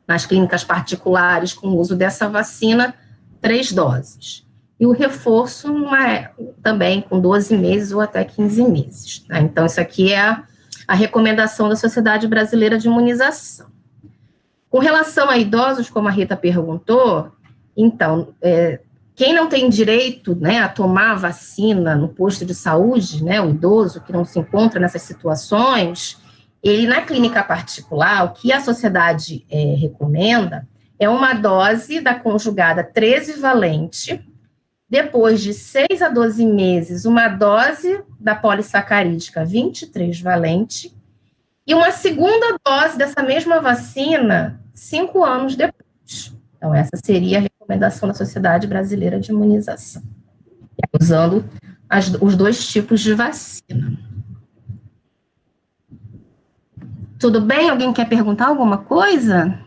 nas clínicas particulares, com o uso dessa vacina, 3 doses. E o reforço também com 12 meses ou até 15 meses. Tá? Então, isso aqui é a recomendação da Sociedade Brasileira de Imunização. Com relação a idosos, como a Rita perguntou, então, quem não tem direito, né, a tomar a vacina no posto de saúde, né, o idoso que não se encontra nessas situações, ele, na clínica particular, o que a sociedade recomenda é uma dose da conjugada 13 valente, depois de 6 a 12 meses, uma dose da polissacarídica 23 valente, e uma segunda dose dessa mesma vacina 5 anos depois. Então, essa seria a recomendação da Sociedade Brasileira de Imunização, usando os 2 tipos de vacina. Tudo bem? Alguém quer perguntar alguma coisa?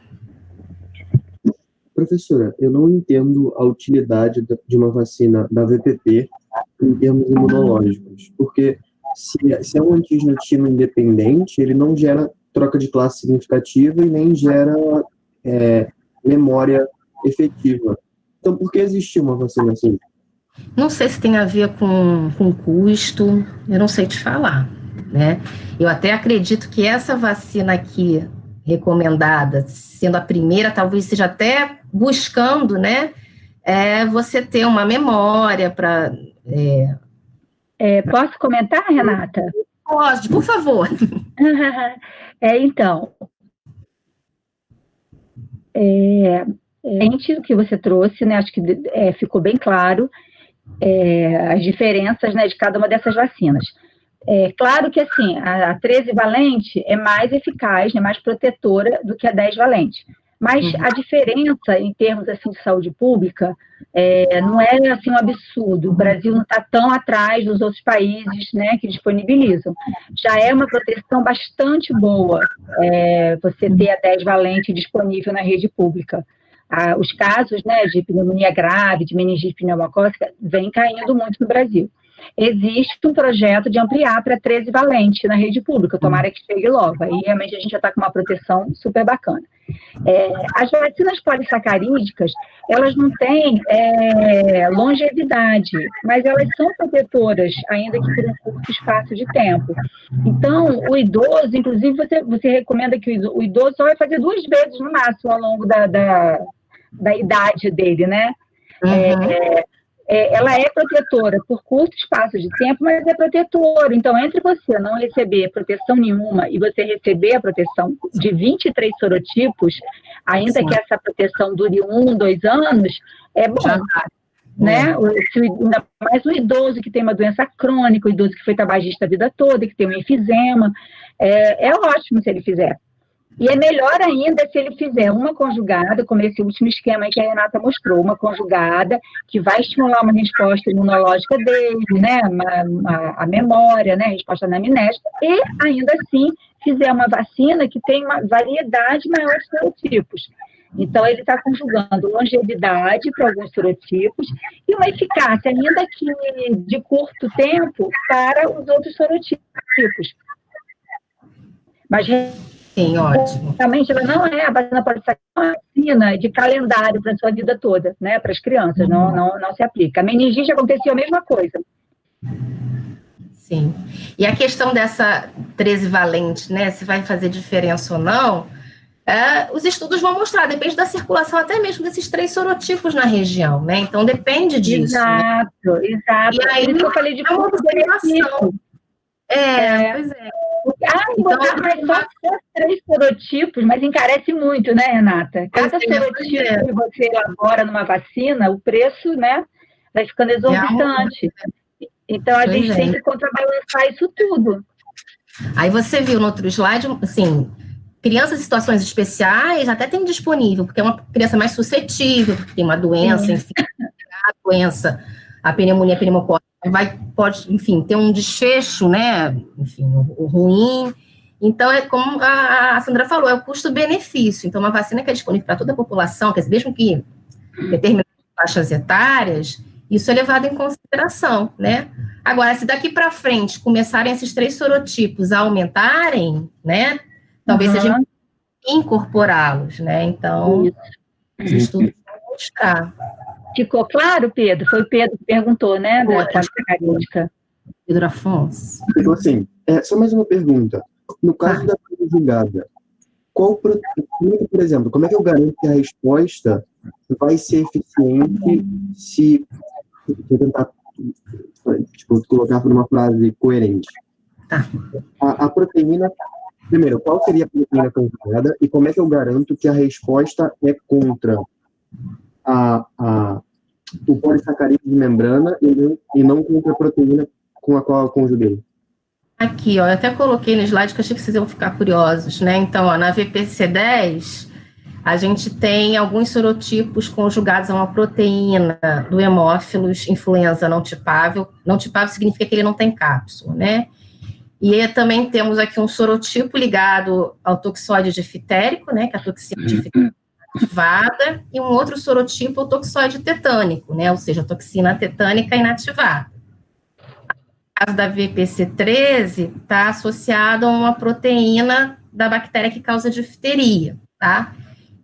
Professora, eu não entendo a utilidade de uma vacina da VPP em termos imunológicos, porque se é um antígeno timo independente, ele não gera troca de classe significativa e nem gera memória efetiva. Então, por que existe uma vacina assim? Não sei se tem a ver com custo, eu não sei te falar, né? Eu até acredito que essa vacina aqui, recomendada, sendo a primeira, talvez seja até buscando, né, você ter uma memória para... Posso comentar, Renata? Pode, por favor. Então, o que você trouxe, né, acho que ficou bem claro as diferenças, né, de cada uma dessas vacinas. Claro que, assim, a 13 valente é mais eficaz, né, mais protetora do que a 10 valente. Mas a diferença, em termos, assim, de saúde pública, não é, assim, um absurdo. O Brasil não está tão atrás dos outros países, né, que disponibilizam. Já é uma proteção bastante boa você ter a 10 valente disponível na rede pública. Os casos, né, de pneumonia grave, de meningite pneumocócica, vêm caindo muito no Brasil. Existe um projeto de ampliar para 13 valente na rede pública, tomara que chegue logo, aí realmente a gente já está com uma proteção super bacana. As vacinas polissacarídicas, elas não têm longevidade, mas elas são protetoras, ainda que por um curto espaço de tempo. Então, o idoso, inclusive, você recomenda que o idoso só vai fazer 2 vezes no máximo ao longo da idade dele, né? Ela é protetora por curto espaço de tempo, mas é protetora. Então, entre você não receber proteção nenhuma e você receber a proteção de 23 sorotipos, ainda que essa proteção dure 1, 2 anos, é bom. Né? Ainda mais o idoso que tem uma doença crônica, o idoso que foi tabagista a vida toda, que tem um enfisema, é ótimo se ele fizer. E é melhor ainda se ele fizer uma conjugada, como esse último esquema aí que a Renata mostrou, uma conjugada que vai estimular uma resposta imunológica dele, né, a memória, né, a resposta anamnésica, e ainda assim fizer uma vacina que tem uma variedade maior de serotipos. Então, ele está conjugando longevidade para alguns serotipos e uma eficácia, ainda que de curto tempo, para os outros serotipos. Mas sim, ótimo. Realmente, ela não é a vacina polissacarídica, é uma vacina de calendário para a sua vida toda, né? Para as crianças, não se aplica. A meningite aconteceu a mesma coisa. Sim. E a questão dessa 13 valente, né? Se vai fazer diferença ou não, os estudos vão mostrar, depende da circulação até mesmo desses 3 sorotipos na região, né? Então, depende disso. Exato, né? Exato. E aí, eu falei de uma observação. Pois é. Então, mas só 3 sorotipos, mas encarece muito, né, Renata? Cada sorotipo que você elabora numa vacina, o preço, né, vai ficando exorbitante. Então, a gente tem que contrabalançar isso tudo. Aí você viu no outro slide, assim, crianças em situações especiais até tem disponível, porque é uma criança mais suscetível, porque tem uma doença, enfim, a pneumonia pneumocócica pode, enfim, ter um desfecho, né, enfim, ruim. Então, como a Sandra falou, é o custo-benefício. Então, uma vacina que é disponível para toda a população, quer dizer, mesmo que determinadas faixas etárias, isso é levado em consideração, né? Agora, se daqui para frente começarem esses 3 sorotipos a aumentarem, né, talvez seja incorporá-los, né? Então, os estudos vão mostrar. Ficou claro, Pedro? Foi o Pedro que perguntou, né, da polissacarídica. Pedro Afonso. Então, assim, só mais uma pergunta. No caso da conjugada, por exemplo, como é que eu garanto que a resposta vai ser eficiente se eu tentar colocar por uma frase coerente? A proteína, primeiro, qual seria a proteína conjugada e como é que eu garanto que a resposta é contra o polissacarídeo de membrana e não contra a proteína com a qual eu conjuguei? Aqui, ó, eu até coloquei no slide que eu achei que vocês iam ficar curiosos, né? Então, ó, na VPC10, a gente tem alguns sorotipos conjugados a uma proteína do Haemophilus influenza não tipável. Não tipável significa que ele não tem cápsula, né? E também temos aqui um sorotipo ligado ao toxoide difitérico, né? Que é a toxina difitérica ativada, e um outro sorotipo, o toxoide tetânico, né? Ou seja, a toxina tetânica inativada. No caso da VPC13, está associado a uma proteína da bactéria que causa difteria, tá?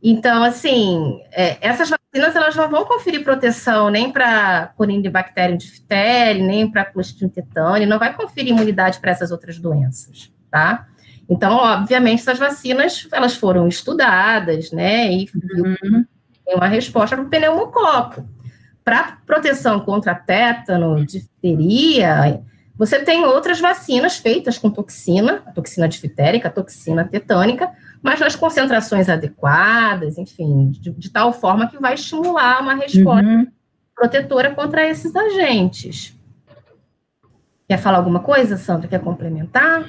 Então, assim, essas vacinas, elas não vão conferir proteção nem para Corynebacterium diphtheriae, nem para Clostridium tetani, não vai conferir imunidade para essas outras doenças, tá? Então, obviamente, essas vacinas, elas foram estudadas, né, e tem uma resposta para o pneumococo. Para proteção contra tétano, difteria, você tem outras vacinas feitas com toxina, a toxina difitérica, a toxina tetânica, mas nas concentrações adequadas, enfim, de tal forma que vai estimular uma resposta protetora contra esses agentes. Quer falar alguma coisa, Sandra? Quer complementar?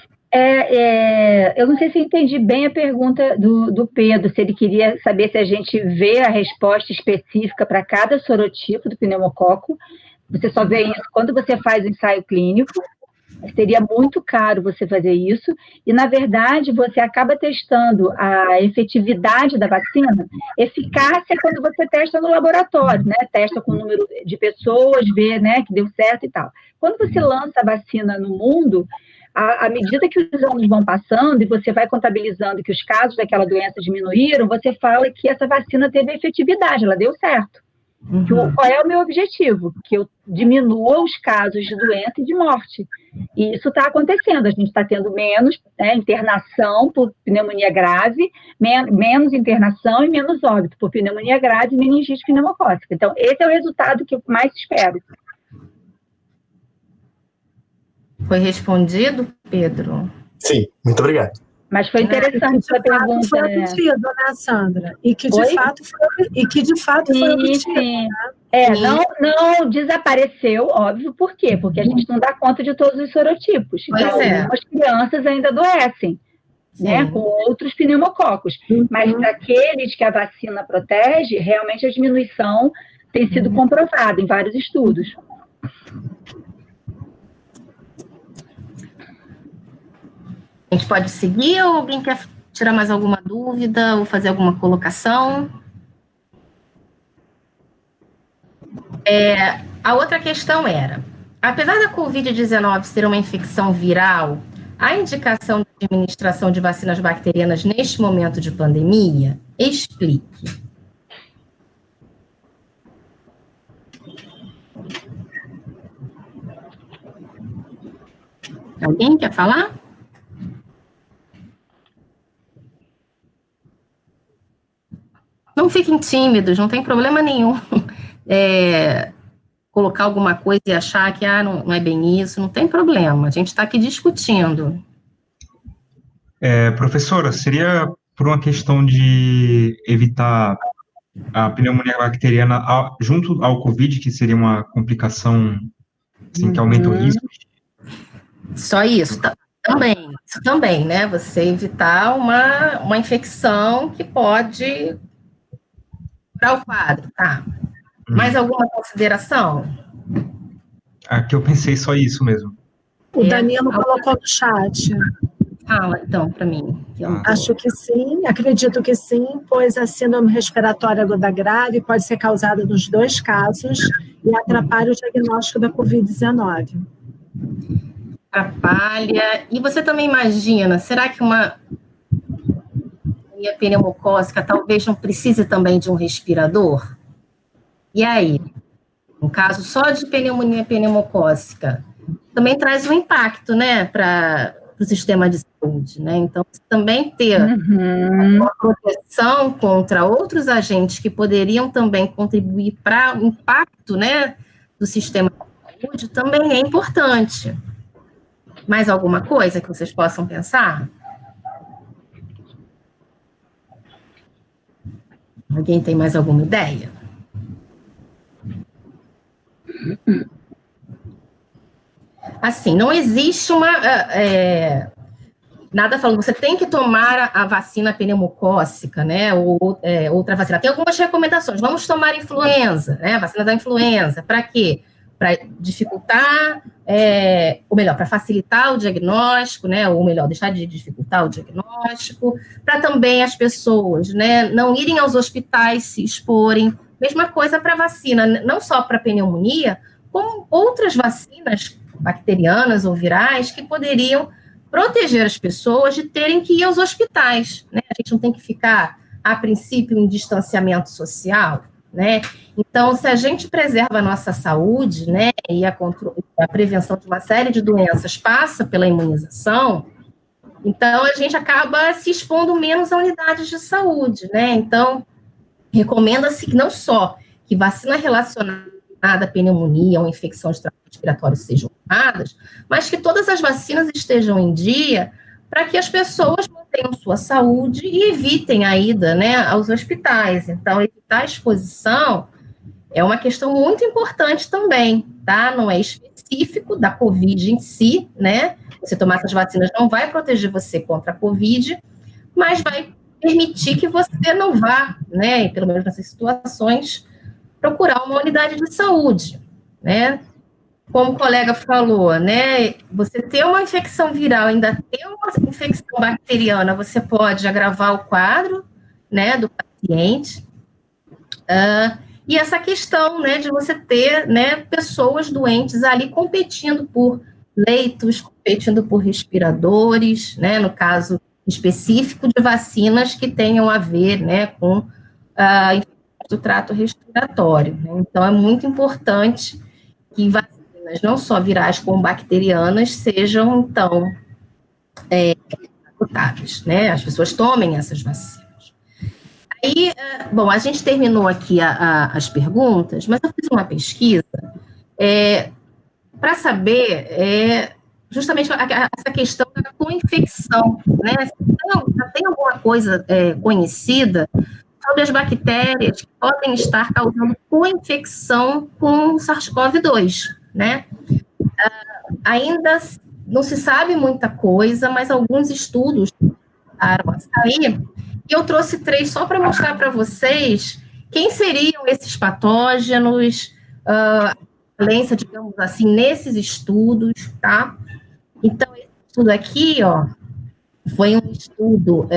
Eu não sei se eu entendi bem a pergunta do Pedro, se ele queria saber se a gente vê a resposta específica para cada sorotipo do pneumococo. Você só vê isso quando você faz o ensaio clínico. Seria muito caro você fazer isso, e, na verdade, você acaba testando a efetividade da vacina. Eficácia é quando você testa no laboratório, né? Testa com o número de pessoas, vê, né, que deu certo e tal. Quando você lança a vacina no mundo, à medida que os anos vão passando e você vai contabilizando que os casos daquela doença diminuíram, você fala que essa vacina teve efetividade, ela deu certo. Qual é o meu objetivo? Que eu diminua os casos de doença e de morte. E isso está acontecendo. A gente está tendo menos internação por pneumonia grave, menos internação e menos óbito por pneumonia grave e meningite pneumocócica. Então, esse é o resultado que eu mais espero. Foi respondido, Pedro? Sim, muito obrigado. Mas foi interessante essa pergunta. Foi obtido, né, Sandra? E que de fato foi obtido. Sim. Não desapareceu, óbvio, por quê? Porque a gente não dá conta de todos os sorotipos. Então, algumas crianças ainda adoecem, né, com outros pneumococos. Mas para aqueles que a vacina protege, realmente a diminuição tem sido comprovada em vários estudos. A gente pode seguir ou alguém quer tirar mais alguma dúvida ou fazer alguma colocação? A outra questão era, apesar da Covid-19 ser uma infecção viral, a indicação de administração de vacinas bacterianas neste momento de pandemia? Explique. Alguém quer falar? Não fiquem tímidos, não tem problema nenhum. Colocar alguma coisa e achar que não é bem isso, não tem problema. A gente está aqui discutindo. Professora, seria por uma questão de evitar a pneumonia bacteriana junto ao COVID, que seria uma complicação assim, que aumenta o risco? Só isso, também, né? Você evitar uma infecção que pode para o quadro, tá? Mais alguma consideração? Aqui eu pensei só isso mesmo. O Danilo colocou no chat. Fala, então, para mim. Acho que sim, acredito que sim, pois a síndrome respiratória aguda grave pode ser causada nos dois casos e atrapalha o diagnóstico da Covid-19. Atrapalha. E você também imagina, será que uma pneumocócica talvez não precise também de um respirador? E aí? Um caso só de pneumonia pneumocócica também traz um impacto, né, para o sistema de saúde, né? Então, também ter uma proteção contra outros agentes que poderiam também contribuir para o impacto, né, do sistema de saúde também é importante. Mais alguma coisa que vocês possam pensar? Alguém tem mais alguma ideia? Assim, não existe nada falando, você tem que tomar a vacina pneumocócica, né, ou outra vacina. Tem algumas recomendações, vamos tomar influenza, né, a vacina da influenza, para quê? Para dificultar, ou melhor, para facilitar o diagnóstico, né, ou melhor, deixar de dificultar o diagnóstico, para também as pessoas, né, não irem aos hospitais se exporem. Mesma coisa para vacina, não só para pneumonia, como outras vacinas bacterianas ou virais que poderiam proteger as pessoas de terem que ir aos hospitais, né? A gente não tem que ficar, a princípio, em distanciamento social, né? Então, se a gente preserva a nossa saúde, né, e a prevenção de uma série de doenças passa pela imunização, então a gente acaba se expondo menos a unidades de saúde, né? Então, recomenda-se não só que vacina relacionada à pneumonia ou infecção de trato respiratório sejam tomadas, mas que todas as vacinas estejam em dia para que as pessoas mantenham sua saúde e evitem a ida, né, aos hospitais. Então, evitar a exposição é uma questão muito importante também, tá? Não é específico da Covid em si, né? Você tomar essas vacinas não vai proteger você contra a Covid, mas vai permitir que você não vá, né, pelo menos nessas situações, procurar uma unidade de saúde, né? Como o colega falou, né, você ter uma infecção viral, ainda ter uma infecção bacteriana, você pode agravar o quadro, né, do paciente, e essa questão, né, de você ter, né, pessoas doentes ali competindo por leitos, competindo por respiradores, né, no caso específico de vacinas que tenham a ver, né, com a infecção do trato respiratório, né? Então, é muito importante que vacinas, não só virais como bacterianas, sejam, então, adotáveis, né? As pessoas tomem essas vacinas. Aí, bom, a gente terminou aqui as perguntas, mas eu fiz uma pesquisa para saber justamente essa questão da co-infecção, né? Já tem alguma coisa conhecida sobre as bactérias que podem estar causando co-infecção com SARS-CoV-2, né? Ainda não se sabe muita coisa, mas alguns estudos começaram a sair, e eu trouxe 3 só para mostrar para vocês quem seriam esses patógenos, a valência, digamos assim, nesses estudos, tá? Então, esse estudo aqui, ó, foi um estudo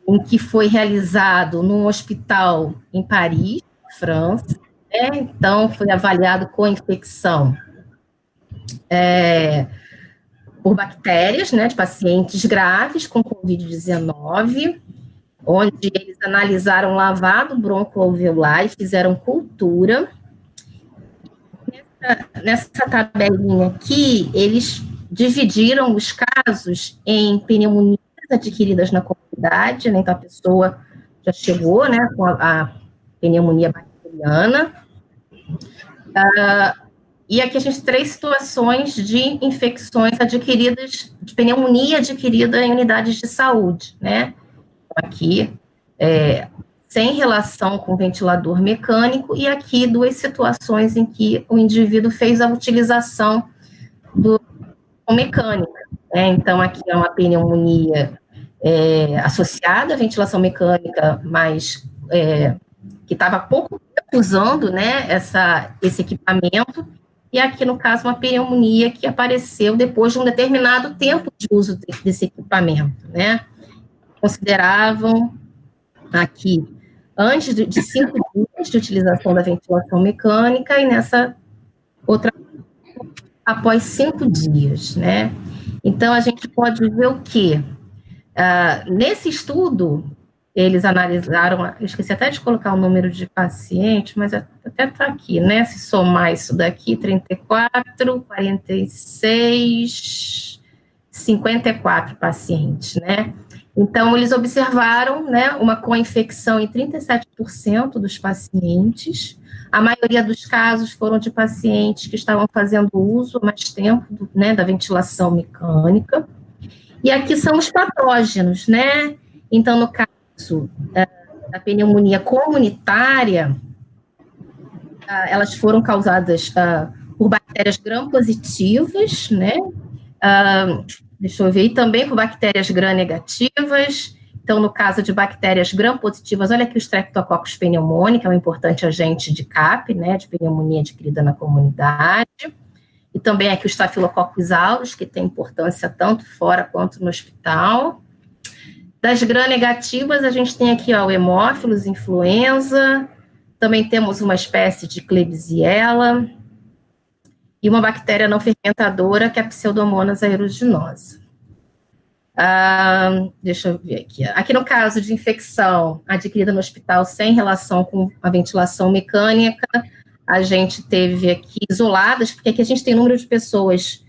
em que foi realizado num hospital em Paris, França, né? Então, foi avaliado com infecção por bactérias, né, de pacientes graves com Covid-19, onde eles analisaram lavado broncoalveolar e fizeram cultura. Nessa tabelinha aqui, eles dividiram os casos em pneumonias adquiridas na comunidade, né? Então a pessoa já chegou, né, com a pneumonia bacteriana. E aqui a gente tem 3 situações de infecções adquiridas, de pneumonia adquirida em unidades de saúde, né? Aqui, sem relação com ventilador mecânico, e aqui 2 situações em que o indivíduo fez a utilização do mecânica, né? Então, aqui é uma pneumonia associada à ventilação mecânica, mas que estava pouco usando, né, esse equipamento, e aqui, no caso, uma pneumonia que apareceu depois de um determinado tempo de uso desse equipamento, né? Consideravam aqui, antes de 5 dias de utilização da ventilação mecânica, e nessa outra, após 5 dias, né? Então, a gente pode ver o quê? Nesse estudo, eles analisaram, eu esqueci até de colocar o número de pacientes, mas até está aqui, né? Se somar isso daqui, 34, 46, 54 pacientes, né? Então, eles observaram, né, uma co-infecção em 37% dos pacientes. A maioria dos casos foram de pacientes que estavam fazendo uso há mais tempo, né, da ventilação mecânica. E aqui são os patógenos, né? Então, no caso da pneumonia comunitária, elas foram causadas por bactérias gram-positivas, né? Deixa eu ver, e também por bactérias gram-negativas. Então, no caso de bactérias gram-positivas, olha aqui o Streptococcus pneumoniae, que é um importante agente de CAP, né, de pneumonia adquirida na comunidade. E também aqui o Staphylococcus aureus, que tem importância tanto fora quanto no hospital. Das gram-negativas, a gente tem aqui, ó, o Haemophilus influenza, também temos uma espécie de Klebsiella, e uma bactéria não fermentadora, que é a Pseudomonas aeruginosa. Deixa eu ver aqui. Aqui no caso de infecção adquirida no hospital sem relação com a ventilação mecânica, a gente teve aqui isoladas, porque aqui a gente tem número de pessoas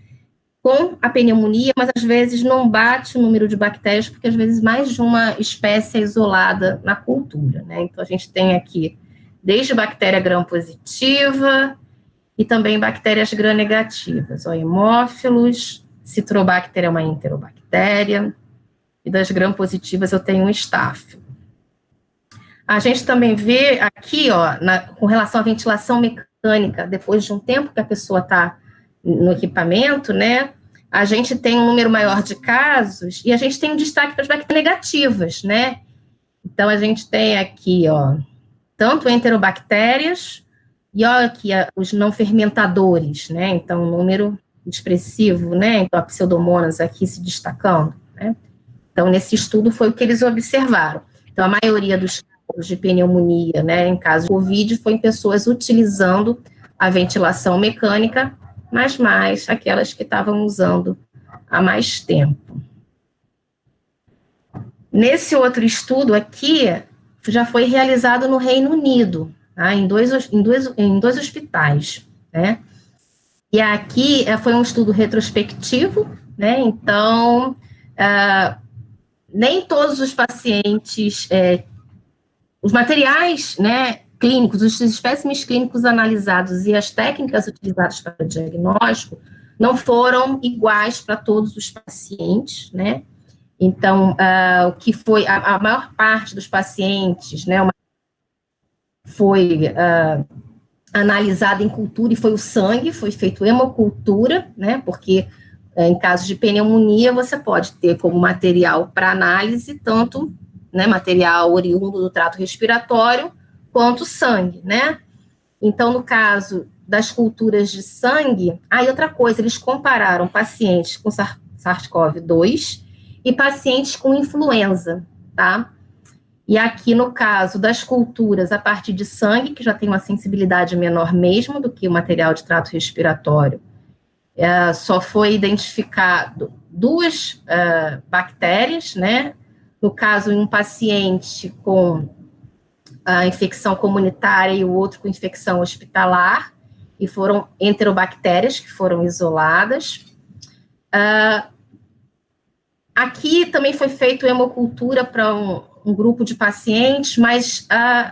com a pneumonia, mas às vezes não bate o número de bactérias, porque às vezes mais de uma espécie é isolada na cultura, né? Então a gente tem aqui desde bactéria gram-positiva, e também bactérias gram-negativas, o Haemophilus, Citrobacter é uma enterobactéria, e das gram-positivas eu tenho um Staphylo. A gente também vê aqui, ó, com relação à ventilação mecânica, depois de um tempo que a pessoa está no equipamento, né, a gente tem um número maior de casos, e a gente tem um destaque para as bactérias negativas, né, então a gente tem aqui, ó, tanto enterobactérias, e olha aqui os não fermentadores, né? Então, um número expressivo, né? Então, a Pseudomonas aqui se destacando, né? Então, nesse estudo foi o que eles observaram. Então, a maioria dos casos de pneumonia, né, em caso de Covid, foi em pessoas utilizando a ventilação mecânica, mas mais aquelas que estavam usando há mais tempo. Nesse outro estudo aqui, já foi realizado no Reino Unido, tá? em dois hospitais, né? E aqui foi um estudo retrospectivo, né? Então, nem todos os pacientes, os materiais, né, clínicos, os espécimes clínicos analisados e as técnicas utilizadas para o diagnóstico não foram iguais para todos os pacientes, né? Então, o que foi, a maior parte dos pacientes, né, foi analisada em cultura e foi o sangue, foi feito hemocultura, né, porque em caso de pneumonia você pode ter como material para análise tanto, né, material oriundo do trato respiratório quanto sangue, né. Então, no caso das culturas de sangue, aí outra coisa, eles compararam pacientes com SARS-CoV-2 e pacientes com influenza, tá? E aqui, no caso das culturas a partir de sangue, que já tem uma sensibilidade menor mesmo do que o material de trato respiratório, só foi identificado 2 bactérias, né? No caso, em um paciente com a infecção comunitária e o outro com infecção hospitalar, e foram enterobactérias que foram isoladas. Aqui também foi feito hemocultura para um grupo de pacientes, mas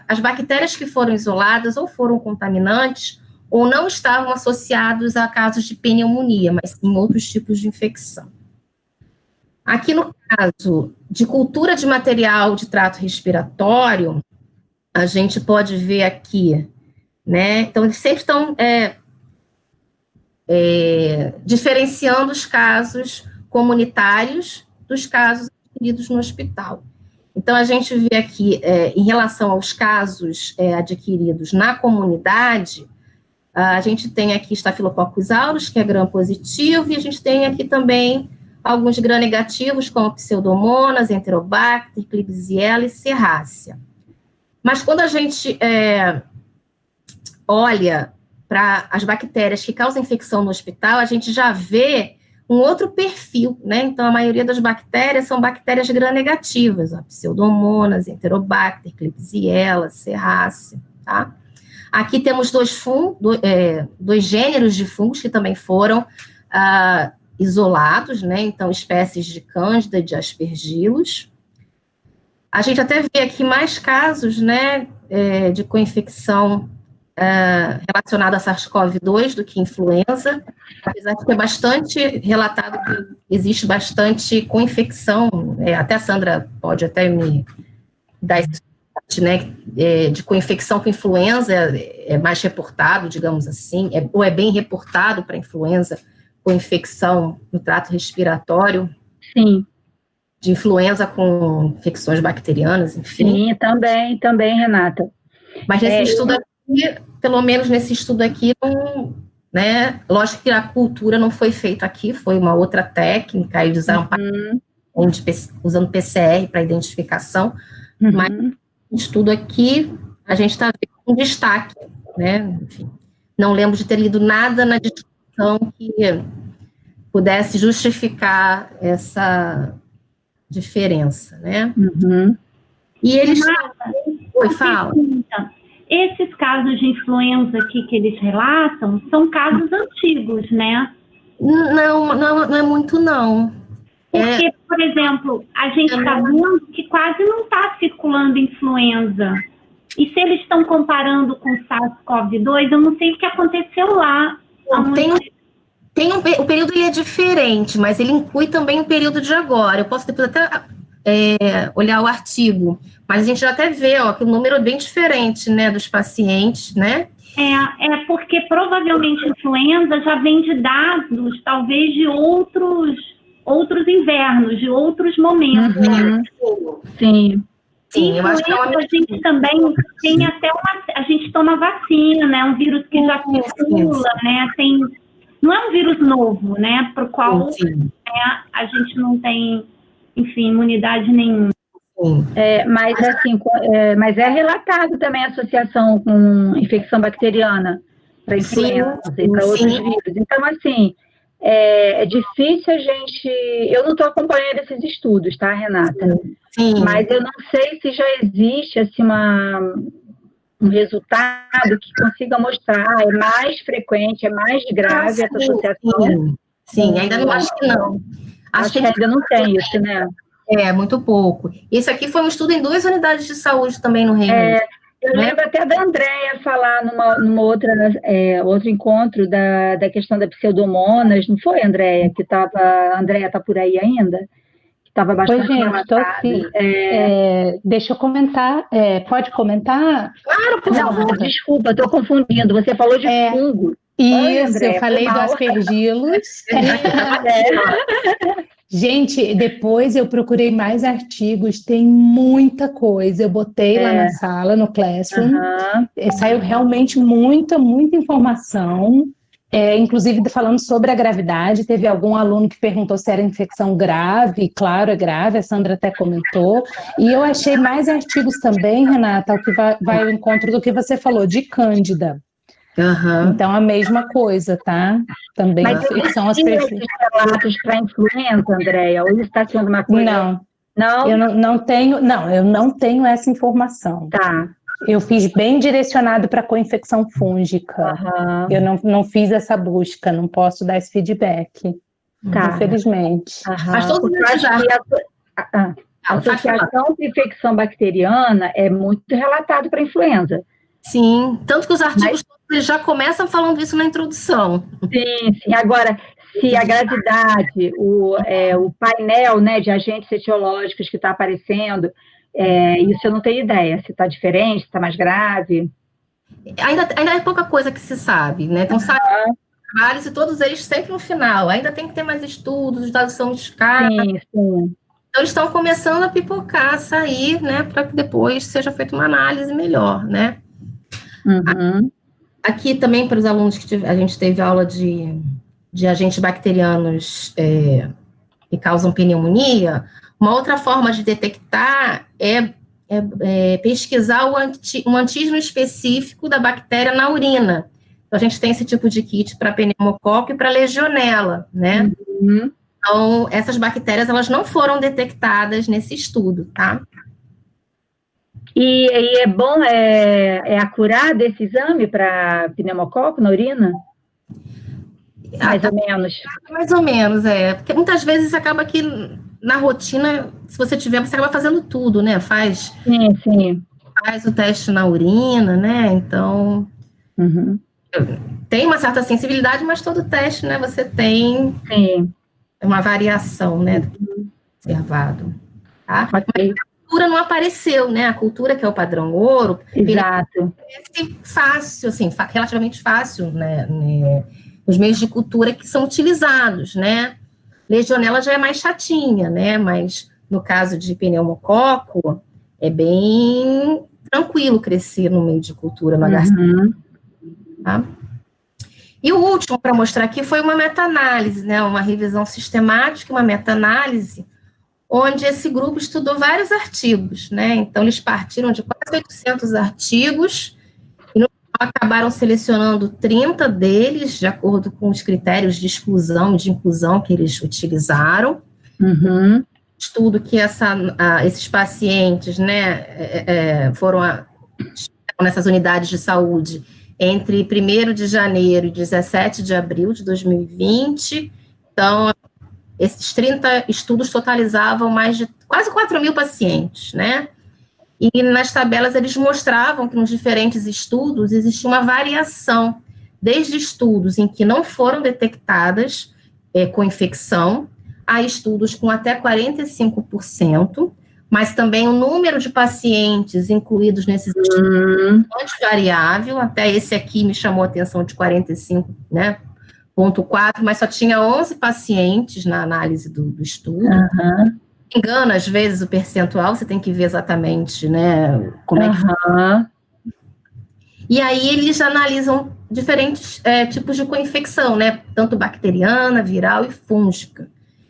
as bactérias que foram isoladas ou foram contaminantes ou não estavam associados a casos de pneumonia, mas sim outros tipos de infecção. Aqui no caso de cultura de material de trato respiratório, a gente pode ver aqui, né, então eles sempre estão diferenciando os casos comunitários dos casos adquiridos no hospital. Então, a gente vê aqui, em relação aos casos adquiridos na comunidade, a gente tem aqui Staphylococcus aureus, que é gram-positivo, e a gente tem aqui também alguns gram-negativos, como Pseudomonas, Enterobacter, Klebsiella e Serrácea. Mas quando a gente olha para as bactérias que causam infecção no hospital, a gente já vê um outro perfil, né? Então, a maioria das bactérias são bactérias gram-negativas, Pseudomonas, Enterobacter, Klebsiella, Serrácea, tá? Aqui temos 2 gêneros de fungos que também foram isolados, né? Então, espécies de Cândida e de Aspergillus. A gente até vê aqui mais casos, né, de co-infecção relacionada a SARS-CoV-2 do que influenza, apesar de ter bastante relatado que existe bastante co-infecção, até a Sandra pode até me dar esse suporte, né, de co-infecção com influenza, é mais reportado, digamos assim, ou é bem reportado para influenza, co-infecção no trato respiratório. Sim. De influenza com infecções bacterianas, enfim. Sim, também, Renata. Mas nesse estudo aqui, pelo menos nesse estudo aqui, não, né? Lógico que a cultura não foi feita aqui, foi uma outra técnica, eles usaram usando PCR para identificação, mas no estudo aqui, a gente está vendo um destaque, né? Enfim, não lembro de ter lido nada na discussão que pudesse justificar essa diferença, né? E eles... Oi, fala. Esses casos de influenza aqui que eles relatam são casos antigos, né? Não é muito, não. Porque, por exemplo, a gente está vendo que quase não está circulando influenza. E se eles estão comparando com SARS-CoV-2, eu não sei o que aconteceu lá. O período ele é diferente, mas ele inclui também o período de agora. Eu posso depois até olhar o artigo, mas a gente já até vê que o número é bem diferente, né, dos pacientes, né? Porque provavelmente a influenza já vem de dados, talvez de outros invernos, de outros momentos. Sim. Sim, eu acho que a gente também tem até a gente toma vacina, né? Um vírus que já circula, né? Não é um vírus novo, né? Para o qual a gente não tem, enfim, imunidade nenhuma. Mas assim, mas é relatado também a associação com infecção bacteriana para influenza e para outros vírus. Então, assim, é difícil a gente... Eu não estou acompanhando esses estudos, tá, Renata? Mas eu não sei se já existe, assim, um resultado que consiga mostrar, é mais frequente, é mais grave essa associação. Sim, ainda não acho que não. Acho que ainda não tem isso, né? Muito pouco. Esse aqui foi um estudo em 2 unidades de saúde também no Reino Unido. Eu lembro até da Andréia falar numa outro encontro da questão da pseudomonas, não foi, Andréia? A Andréia está por aí ainda? Que estava bastante... Oi, gente, estou aqui. Deixa eu comentar. Pode comentar? Claro, por favor. Desculpa, estou confundindo. Você falou de fungo. Isso, Andréia, eu falei do Aspergillus. Gente, depois eu procurei mais artigos, tem muita coisa. Eu botei lá na sala, no Classroom, saiu realmente muita informação, inclusive falando sobre a gravidade. Teve algum aluno que perguntou se era infecção grave, claro, é grave, a Sandra até comentou. E eu achei mais artigos também, Renata, o que vai ao encontro do que você falou, de Cândida. Então, a mesma coisa, tá? Também são as pessoas. Relatos para influenza, Andréia? Ou está sendo uma coisa? Não? Eu não tenho essa informação. Tá. Eu fiz bem direcionado para co-infecção fúngica. Eu não fiz essa busca, não posso dar esse feedback. Infelizmente. Mas todos a associação de infecção bacteriana é muito relatado para influenza. Sim, tanto que os artigos já começam falando isso na introdução. Sim. Agora, se a gravidade, o painel, né, de agentes etiológicos que está aparecendo, isso eu não tenho ideia, se está diferente, se está mais grave. Ainda é pouca coisa que se sabe, né? Então, sabe trabalhos e todos eles sempre no final. Ainda tem que ter mais estudos, os dados são escassos. Sim. Então, eles estão começando a pipocar, a sair, né, para que depois seja feita uma análise melhor, né? Aqui também, para os alunos que a gente teve aula de agentes bacterianos que causam pneumonia, uma outra forma de detectar é pesquisar um antígeno específico da bactéria na urina. Então, a gente tem esse tipo de kit para pneumococo e para legionela, né? Então, essas bactérias, elas não foram detectadas nesse estudo, tá? E é bom acurar desse exame para pneumococo na urina? Mais ou menos. Mais ou menos, porque muitas vezes acaba que na rotina, se você tiver, você acaba fazendo tudo, né? Faz o teste na urina, né? Então, tem uma certa sensibilidade, mas todo teste, né? Você tem uma variação, né? Observado. Tá? Okay. Mas a cultura não apareceu, né? A cultura, que é o padrão ouro, exato, fácil, assim, relativamente fácil, né? Os meios de cultura que são utilizados, né? Legionela já é mais chatinha, né? Mas no caso de pneumococo, é bem tranquilo crescer no meio de cultura no HC. Tá? E o último para mostrar aqui foi uma meta-análise, né? Uma revisão sistemática, uma meta-análise, onde esse grupo estudou vários artigos, né? Então, eles partiram de quase 800 artigos e acabaram selecionando 30 deles, de acordo com os critérios de exclusão e de inclusão que eles utilizaram. Estudo que esses pacientes, né, foram nessas unidades de saúde entre 1º de janeiro e 17 de abril de 2020. Então, esses 30 estudos totalizavam mais de quase 4.000 pacientes, né? E nas tabelas eles mostravam que nos diferentes estudos existia uma variação, desde estudos em que não foram detectadas com infecção, a estudos com até 45%, mas também o número de pacientes incluídos nesses estudos é variável, até esse aqui me chamou a atenção de 45, né? 0,4, mas só tinha 11 pacientes na análise do estudo. Engana, às vezes, o percentual, você tem que ver exatamente, né, como é que... E aí, eles analisam diferentes tipos de coinfecção, né, tanto bacteriana, viral e fúngica.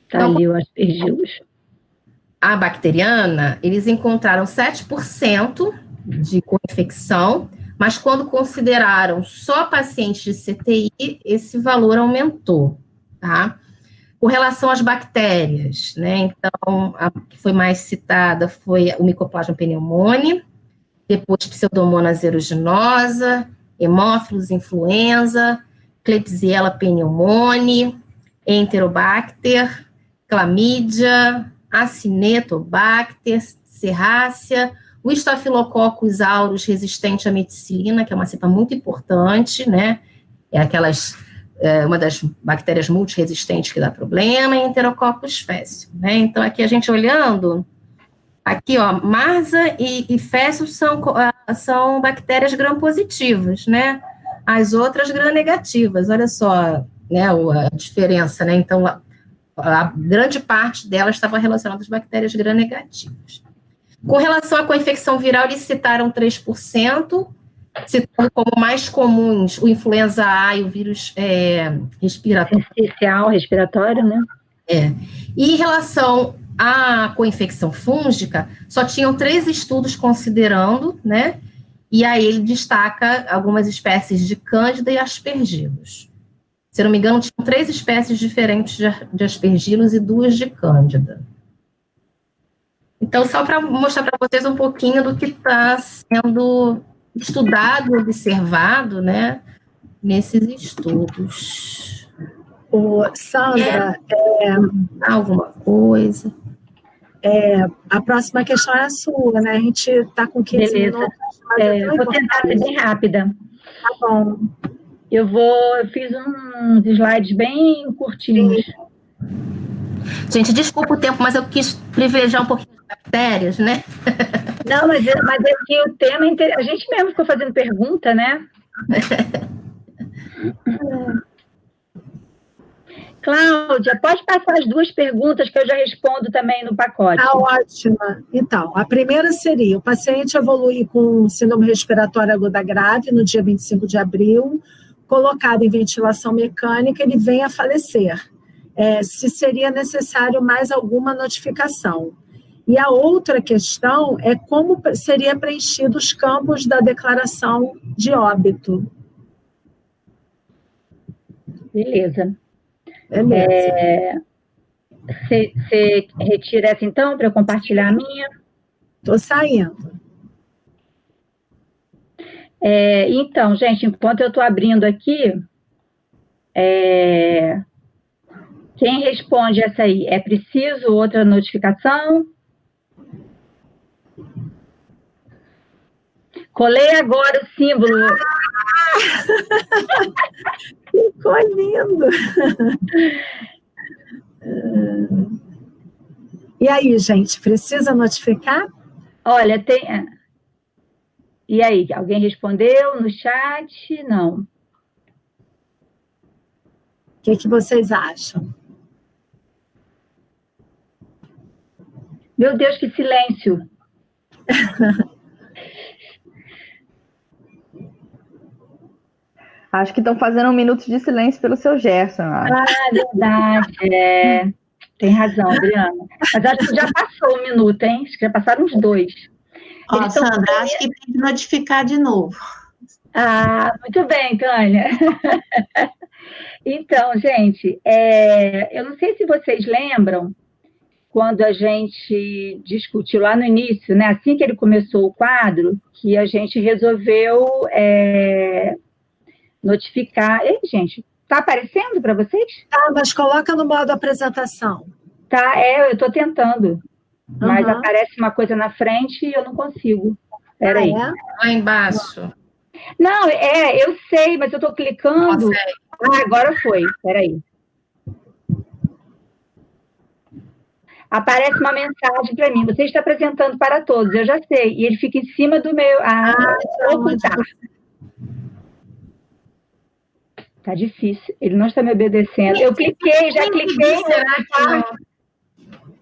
Então, ali, os aspergilos. A bacteriana, eles encontraram 7% de coinfecção, mas quando consideraram só pacientes de CTI, esse valor aumentou, tá? Com relação às bactérias, né, então, a que foi mais citada foi o Mycoplasma pneumoniae, depois Pseudomonas aeruginosa, Haemophilus influenza, Klebsiella pneumoniae, Enterobacter, Chlamydia, Acinetobacter, Serrácea, o Staphylococcus aureus resistente à meticilina, que é uma cepa muito importante, né, uma das bactérias multiresistentes que dá problema, e Enterococcus faecium, né? Então, aqui a gente olhando, aqui, ó, Marsa e faecium são bactérias gram-positivas, né? As outras gram-negativas, olha só, né, a diferença, né? Então, a grande parte delas estava relacionada às bactérias gram-negativas. Com relação à coinfecção viral, eles citaram 3%, citando como mais comuns o influenza A e o vírus respiratório, né? E em relação à coinfecção fúngica, só tinham 3 estudos considerando, né? E aí ele destaca algumas espécies de cândida e aspergilos. Se não me engano, tinham 3 espécies diferentes de aspergilos e 2 de cândida. Então, só para mostrar para vocês um pouquinho do que está sendo estudado, observado, né, nesses estudos. Sandra, alguma coisa? A próxima questão é a sua, né? A gente está com 15 minutos. Vou tentar ser bem rápida. Tá bom. Eu fiz uns slides bem curtinhos. Gente, desculpa o tempo, mas eu quis privilegiar um pouquinho as bactérias, né? Não, mas aqui o tema é interessante. A gente mesmo ficou fazendo pergunta, né? Cláudia, pode passar as 2 perguntas que eu já respondo também no pacote. Tá ótima. Então, a primeira seria: o paciente evolui com síndrome respiratória aguda grave no dia 25 de abril, colocado em ventilação mecânica, ele vem a falecer. Se seria necessário mais alguma notificação. E a outra questão é como seria preenchido os campos da declaração de óbito. Beleza. Você retira essa, então, para eu compartilhar a minha? Estou saindo. Então, gente, enquanto eu estou abrindo aqui, Quem responde essa aí? É preciso outra notificação? Colei agora o símbolo. Ficou lindo. E aí, gente, precisa notificar? Olha, tem... E aí, alguém respondeu no chat? Não. O que vocês acham? Meu Deus, que silêncio! Acho que estão fazendo um minuto de silêncio pelo seu Gerson. Verdade. Tem razão, Adriana. Mas acho que já passou um minuto, hein? Acho que já passaram uns 2. Sandra, acho que tem que notificar de novo. Muito bem, Tânia. Então, gente, eu não sei se vocês lembram, quando a gente discutiu lá no início, né? Assim que ele começou o quadro, que a gente resolveu notificar. Ei, gente, tá aparecendo para vocês? Tá, mas coloca no modo apresentação. Tá, eu estou tentando. Mas aparece uma coisa na frente e eu não consigo. Espera aí. Lá embaixo. Não, eu sei, mas eu estou clicando. Agora foi. Espera aí. Aparece uma mensagem para mim. Você está apresentando para todos, eu já sei. E ele fica em cima do meu... ocultar. Tá difícil. Ele não está me obedecendo. Eu cliquei, já cliquei. Será que não?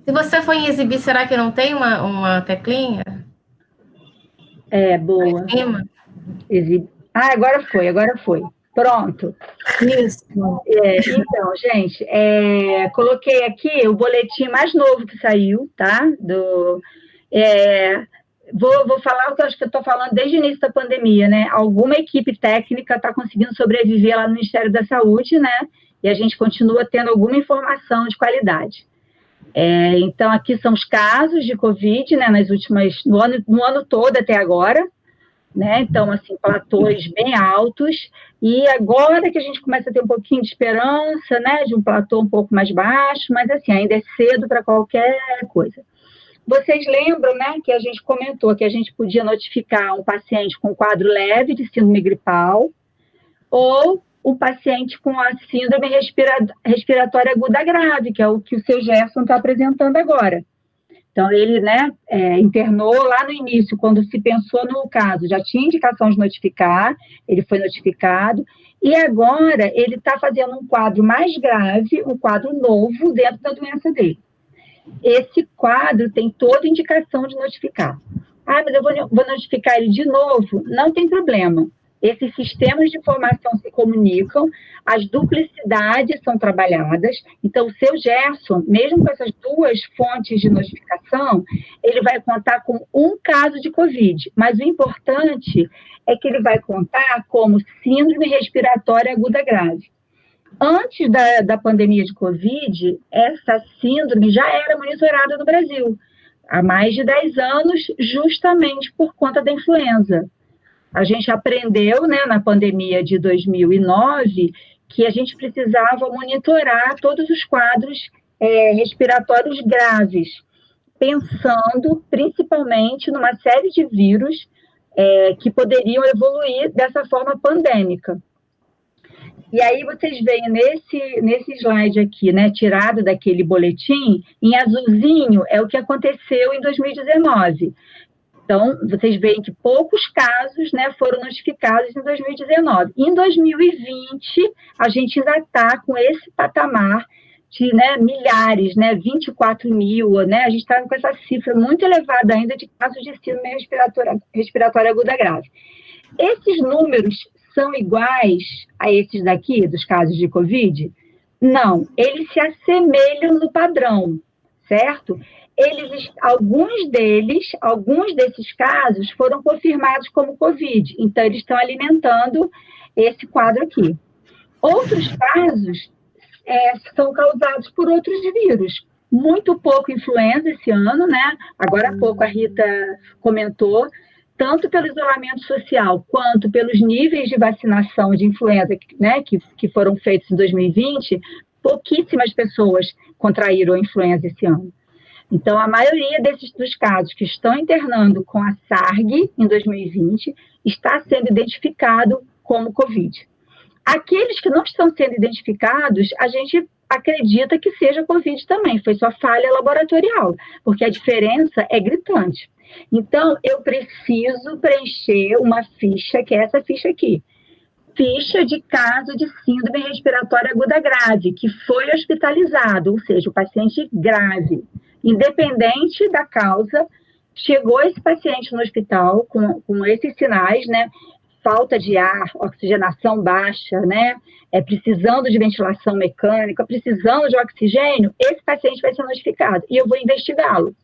Se você for em exibir, será que não tem uma teclinha? Boa. Agora foi. Pronto. Isso. Então, gente, coloquei aqui o boletim mais novo que saiu, tá? Vou falar o que eu acho que eu estou falando desde o início da pandemia, né? Alguma equipe técnica está conseguindo sobreviver lá no Ministério da Saúde, né? E a gente continua tendo alguma informação de qualidade. Então, aqui são os casos de Covid, né? No ano todo até agora, né? Então, assim, platôs bem altos. E agora que a gente começa a ter um pouquinho de esperança, né? De um platô um pouco mais baixo, mas, assim, ainda é cedo para qualquer coisa. Vocês lembram, né, que a gente comentou que a gente podia notificar um paciente com quadro leve de síndrome gripal ou um paciente com a síndrome respiratória aguda grave, que é o que o seu Gerson está apresentando agora. Então, ele, né, internou lá no início, quando se pensou no caso, já tinha indicação de notificar, ele foi notificado, e agora ele está fazendo um quadro mais grave, um quadro novo dentro da doença dele. Esse quadro tem toda indicação de notificar. Mas eu vou notificar ele de novo? Não tem problema. Esses sistemas de informação se comunicam, as duplicidades são trabalhadas, então o seu Gerson, mesmo com essas 2 fontes de notificação, ele vai contar com um caso de Covid, mas o importante é que ele vai contar como síndrome respiratória aguda grave. Antes da pandemia de Covid, essa síndrome já era monitorada no Brasil, há mais de 10 anos, justamente por conta da influenza. A gente aprendeu, né, na pandemia de 2009, que a gente precisava monitorar todos os quadros respiratórios graves, pensando principalmente numa série de vírus que poderiam evoluir dessa forma pandêmica. E aí vocês veem nesse slide aqui, né, tirado daquele boletim, em azulzinho é o que aconteceu em 2019. Então, vocês veem que poucos casos, né, foram notificados em 2019. Em 2020, a gente ainda está com esse patamar de, né, milhares, né, 24 mil, né, a gente está com essa cifra muito elevada ainda de casos de síndrome respiratória aguda grave. Esses números são iguais a esses daqui, dos casos de Covid? Não, eles se assemelham no padrão, certo? Alguns desses casos foram confirmados como Covid, então eles estão alimentando esse quadro aqui. Outros casos são causados por outros vírus, muito pouco influenza esse ano, né? Agora há pouco a Rita comentou tanto pelo isolamento social, quanto pelos níveis de vacinação de influenza, né, que foram feitos em 2020, pouquíssimas pessoas contraíram a influenza esse ano. Então, a maioria dos casos que estão internando com a SARG em 2020 está sendo identificado como Covid. Aqueles que não estão sendo identificados, a gente acredita que seja Covid também, foi só falha laboratorial, porque a diferença é gritante. Então, eu preciso preencher uma ficha, que é essa ficha aqui. Ficha de caso de síndrome respiratória aguda grave, que foi hospitalizado, ou seja, o paciente grave. Independente da causa, chegou esse paciente no hospital com esses sinais, né? Falta de ar, oxigenação baixa, né? Precisando de ventilação mecânica, precisando de oxigênio, esse paciente vai ser notificado e eu vou investigá-lo.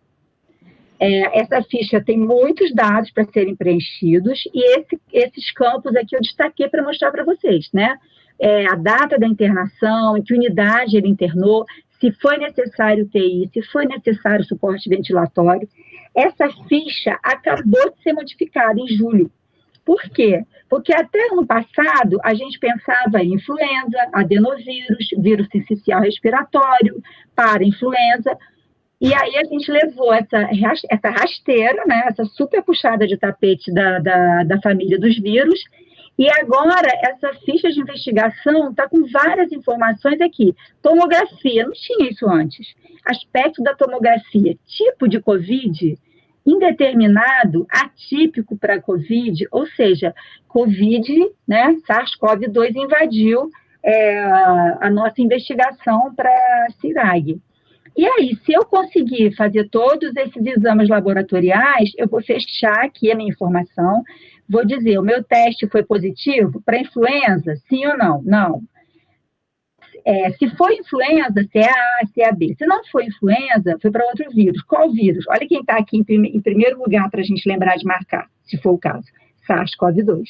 Essa ficha tem muitos dados para serem preenchidos e esses campos aqui eu destaquei para mostrar para vocês, né? A data da internação, em que unidade ele internou, se foi necessário UTI, se foi necessário suporte ventilatório. Essa ficha acabou de ser modificada em julho. Por quê? Porque até ano passado a gente pensava em influenza, adenovírus, vírus sincicial respiratório, para-influenza, e aí a gente levou essa rasteira, né, essa super puxada de tapete da família dos vírus, e agora essa ficha de investigação está com várias informações aqui. Tomografia, não tinha isso antes. Aspecto da tomografia, tipo de COVID, indeterminado, atípico para COVID, ou seja, COVID, né, SARS-CoV-2 invadiu a nossa investigação para a CIRAG. E aí, se eu conseguir fazer todos esses exames laboratoriais, eu vou fechar aqui a minha informação, vou dizer, o meu teste foi positivo para influenza, sim ou não? Não. Se foi influenza, se é A, se é B. Se não foi influenza, foi para outro vírus. Qual vírus? Olha quem está aqui em primeiro lugar para a gente lembrar de marcar, se for o caso. SARS-CoV-2.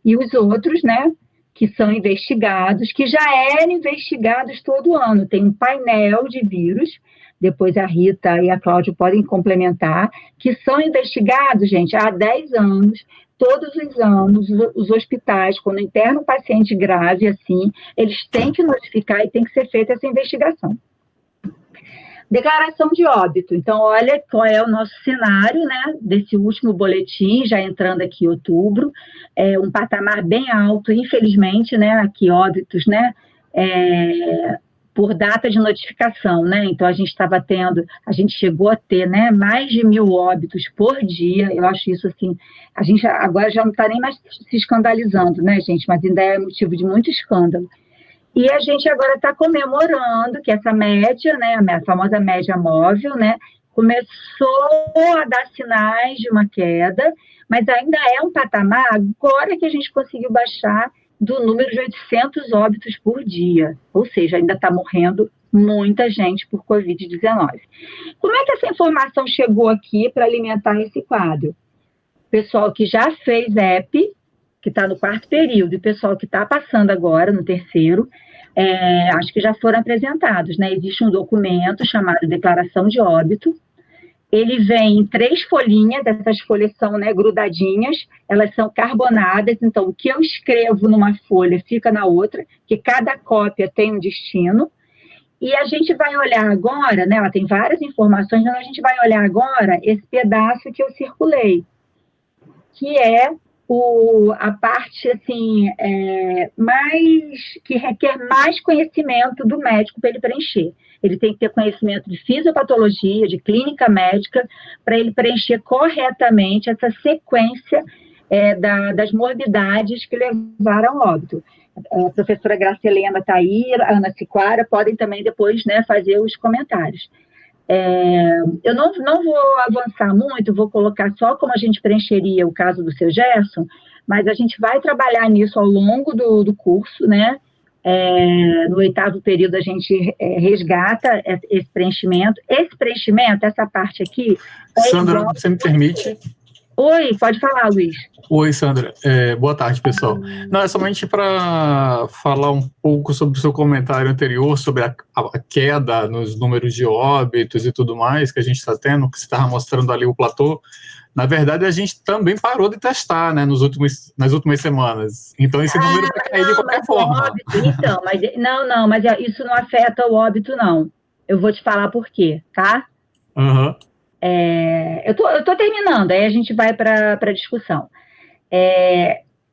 E os outros, né, que são investigados, que já eram investigados todo ano. Tem um painel de vírus, depois a Rita e a Cláudia podem complementar, que são investigados, gente, há 10 anos, todos os anos, os hospitais, quando internam um paciente grave, assim, eles têm que notificar e tem que ser feita essa investigação. Declaração de óbito. Então, olha qual é o nosso cenário, né, desse último boletim, já entrando aqui em outubro, um patamar bem alto, infelizmente, né, aqui óbitos, né, por data de notificação, né, então a gente chegou a ter, né, mais de 1.000 óbitos por dia, eu acho isso, assim, a gente agora já não está nem mais se escandalizando, né, gente, mas ainda é motivo de muito escândalo. E a gente agora está comemorando que essa média, né, a famosa média móvel, né, começou a dar sinais de uma queda, mas ainda é um patamar agora que a gente conseguiu baixar do número de 800 óbitos por dia, ou seja, ainda está morrendo muita gente por Covid-19. Como é que essa informação chegou aqui para alimentar esse quadro? Pessoal que já fez EP, que está no 4º período, e o pessoal que está passando agora no 3º, acho que já foram apresentados, né? Existe um documento chamado Declaração de Óbito. Ele vem em 3 folhinhas, essas folhas são, né, grudadinhas, elas são carbonadas, então o que eu escrevo numa folha fica na outra, que cada cópia tem um destino, e a gente vai olhar agora, né, ela tem várias informações, então a gente vai olhar agora esse pedaço que eu circulei, que é a parte, assim, que requer mais conhecimento do médico para ele preencher. Ele tem que ter conhecimento de fisiopatologia, de clínica médica, para ele preencher corretamente essa sequência das morbidades que levaram ao óbito. A professora Graça Helena está aí, a Ana Ciquara, podem também depois, né, fazer os comentários. Eu não vou avançar muito, vou colocar só como a gente preencheria o caso do seu Gerson, mas a gente vai trabalhar nisso ao longo do curso, né? No 8º período a gente resgata esse preenchimento. Esse preenchimento, essa parte aqui... Sandra, você me permite? Oi, pode falar, Luiz. Oi, Sandra. Boa tarde, pessoal. Não, é somente para falar um pouco sobre o seu comentário anterior, sobre a queda nos números de óbitos e tudo mais que a gente está tendo, que você estava mostrando ali o platô. Na verdade, a gente também parou de testar, né, nas últimas semanas. Então, esse número vai cair de qualquer forma. Óbito, então, mas isso não afeta o óbito, não. Eu vou te falar por quê, tá? Uhum. Eu tô terminando, aí a gente vai para a discussão.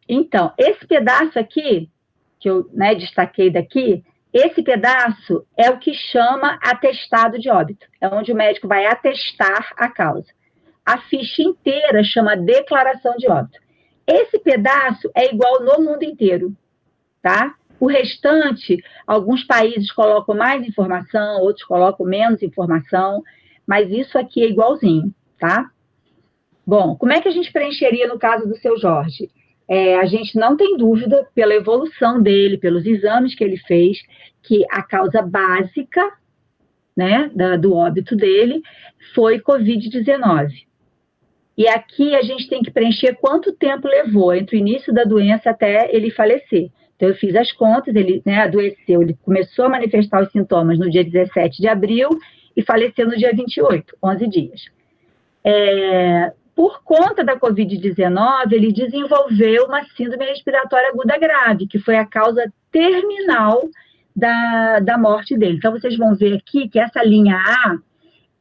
Então, esse pedaço aqui, que eu destaquei daqui, esse pedaço é o que chama atestado de óbito. É onde o médico vai atestar a causa. A ficha inteira chama declaração de óbito. Esse pedaço é igual no mundo inteiro, tá? O restante, alguns países colocam mais informação, outros colocam menos informação, mas isso aqui é igualzinho, tá? Bom, como é que a gente preencheria no caso do seu Jorge? A gente não tem dúvida, pela evolução dele, pelos exames que ele fez, que a causa básica, né, do óbito dele foi Covid-19. E aqui a gente tem que preencher quanto tempo levou entre o início da doença até ele falecer. Então, eu fiz as contas, ele adoeceu, ele começou a manifestar os sintomas no dia 17 de abril e faleceu no dia 28, 11 dias. Por conta da Covid-19, ele desenvolveu uma síndrome respiratória aguda grave, que foi a causa terminal da morte dele. Então, vocês vão ver aqui que essa linha A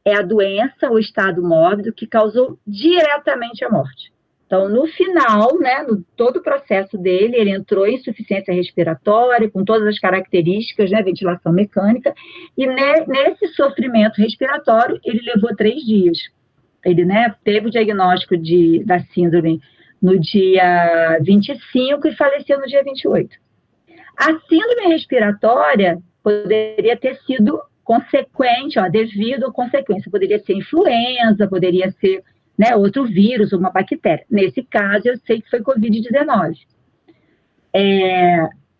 é a doença, o estado mórbido, que causou diretamente a morte. Então, no final, né, no todo o processo dele, ele entrou em insuficiência respiratória, com todas as características, né, ventilação mecânica, e nesse sofrimento respiratório, ele levou 3 dias. Ele, né, teve o diagnóstico da síndrome no dia 25 e faleceu no dia 28. A síndrome respiratória poderia ter sido consequente, devido ou consequência. Poderia ser influenza, poderia ser, né, outro vírus, uma bactéria. Nesse caso, eu sei que foi Covid-19.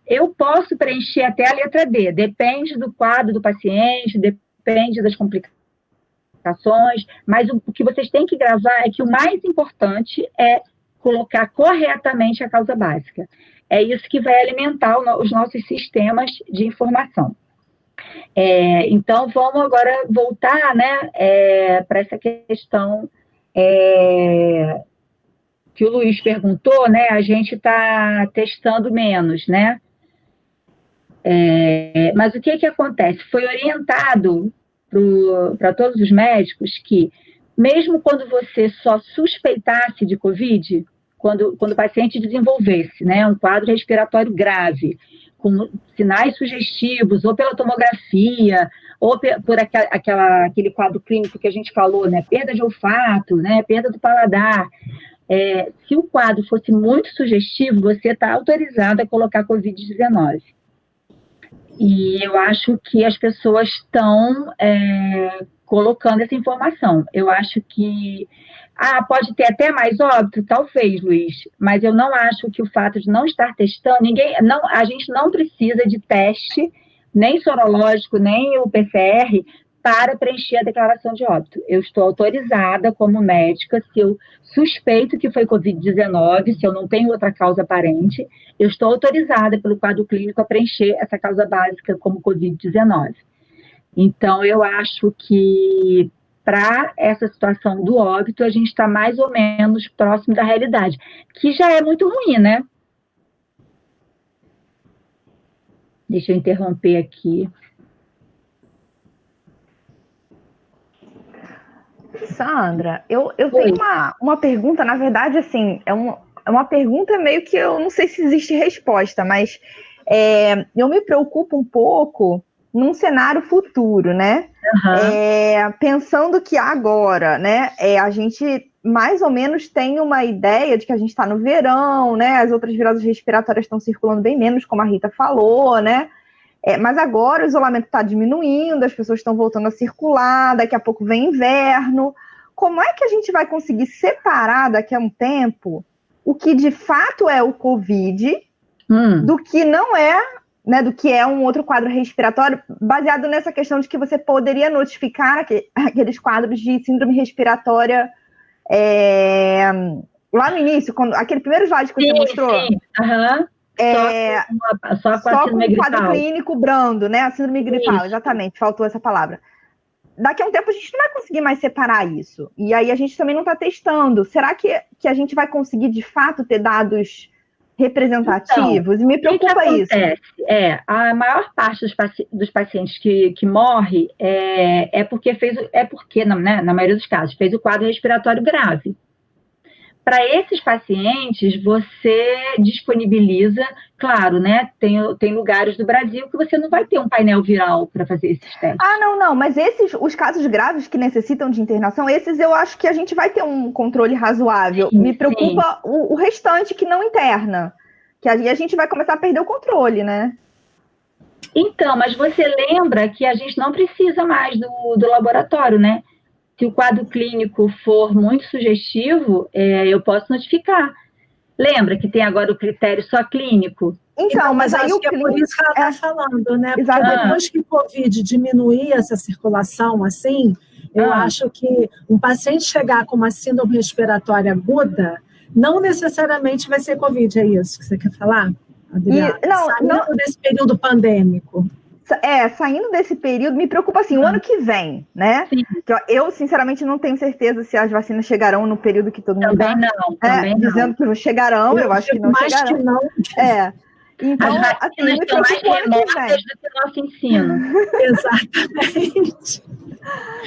Eu posso preencher até a letra D, depende do quadro do paciente, depende das complicações, mas o que vocês têm que gravar é que o mais importante é colocar corretamente a causa básica. É isso que vai alimentar os nossos sistemas de informação. Então, vamos agora voltar, né, para essa questão que o Luiz perguntou, né, a gente está testando menos, né? Mas o que acontece? Foi orientado para todos os médicos que, mesmo quando você só suspeitasse de Covid, quando o paciente desenvolvesse, né, um quadro respiratório grave, com sinais sugestivos, ou pela tomografia, ou por aquele quadro clínico que a gente falou, né, perda de olfato, né, perda do paladar. Se o quadro fosse muito sugestivo, você está autorizado a colocar Covid-19. E eu acho que as pessoas estão colocando essa informação. Eu acho que pode ter até mais óbito, talvez, Luiz, mas eu não acho que o fato de não estar testando, a gente não precisa de teste, nem sorológico, nem o PCR, para preencher a declaração de óbito. Eu estou autorizada como médica, se eu suspeito que foi Covid-19, se eu não tenho outra causa aparente, eu estou autorizada pelo quadro clínico a preencher essa causa básica como Covid-19. Então, eu acho que para essa situação do óbito, a gente está mais ou menos próximo da realidade, que já é muito ruim, né? Deixa eu interromper aqui. Sandra, eu tenho uma pergunta, na verdade, assim, é uma pergunta meio que eu não sei se existe resposta, mas eu me preocupo um pouco num cenário futuro, né? Uhum. Pensando que agora, né, a gente mais ou menos tem uma ideia de que a gente está no verão, né? As outras viroses respiratórias estão circulando bem menos, como a Rita falou, né? Mas agora o isolamento está diminuindo, as pessoas estão voltando a circular, daqui a pouco vem inverno. Como é que a gente vai conseguir separar daqui a um tempo o que de fato é o Covid do que não é, né, do que é um outro quadro respiratório, baseado nessa questão de que você poderia notificar aqueles quadros de síndrome respiratória lá no início, aquele primeiro slide que você mostrou? Sim. Uhum. Só com o quadro clínico brando, né? A síndrome gripal, exatamente, faltou essa palavra. daqui a um tempo a gente não vai conseguir mais separar isso. E aí a gente também não está testando. Será que a gente vai conseguir, de fato, ter dados representativos? Então, e me preocupa isso. A maior parte dos pacientes que morre é porque, na maioria dos casos, fez o quadro respiratório grave. Para esses pacientes, você disponibiliza, claro, né? Tem lugares do Brasil que você não vai ter um painel viral para fazer esses testes. Não, mas os casos graves que necessitam de internação, esses eu acho que a gente vai ter um controle razoável. Me preocupa o restante que não interna, que aí a gente vai começar a perder o controle, né? Então, mas você lembra que a gente não precisa mais do laboratório, né? Se o quadro clínico for muito sugestivo, eu posso notificar. Lembra que tem agora o critério só clínico? Então, mas aí o clínico... É por isso que ela está falando, né? Porque depois que o Covid diminuir essa circulação, assim, eu acho que um paciente chegar com uma síndrome respiratória aguda, não necessariamente vai ser Covid, é isso que você quer falar, Adriana? Saindo desse período pandêmico. Saindo desse período, me preocupa assim, o ano que vem, né? Sim. Eu, sinceramente, não tenho certeza se as vacinas chegarão no período que todo mundo também não. Dizendo que chegarão, eu acho que não chegarão. Que não. Então, as vacinas estão mais remotas do que o nosso ensino. Exatamente.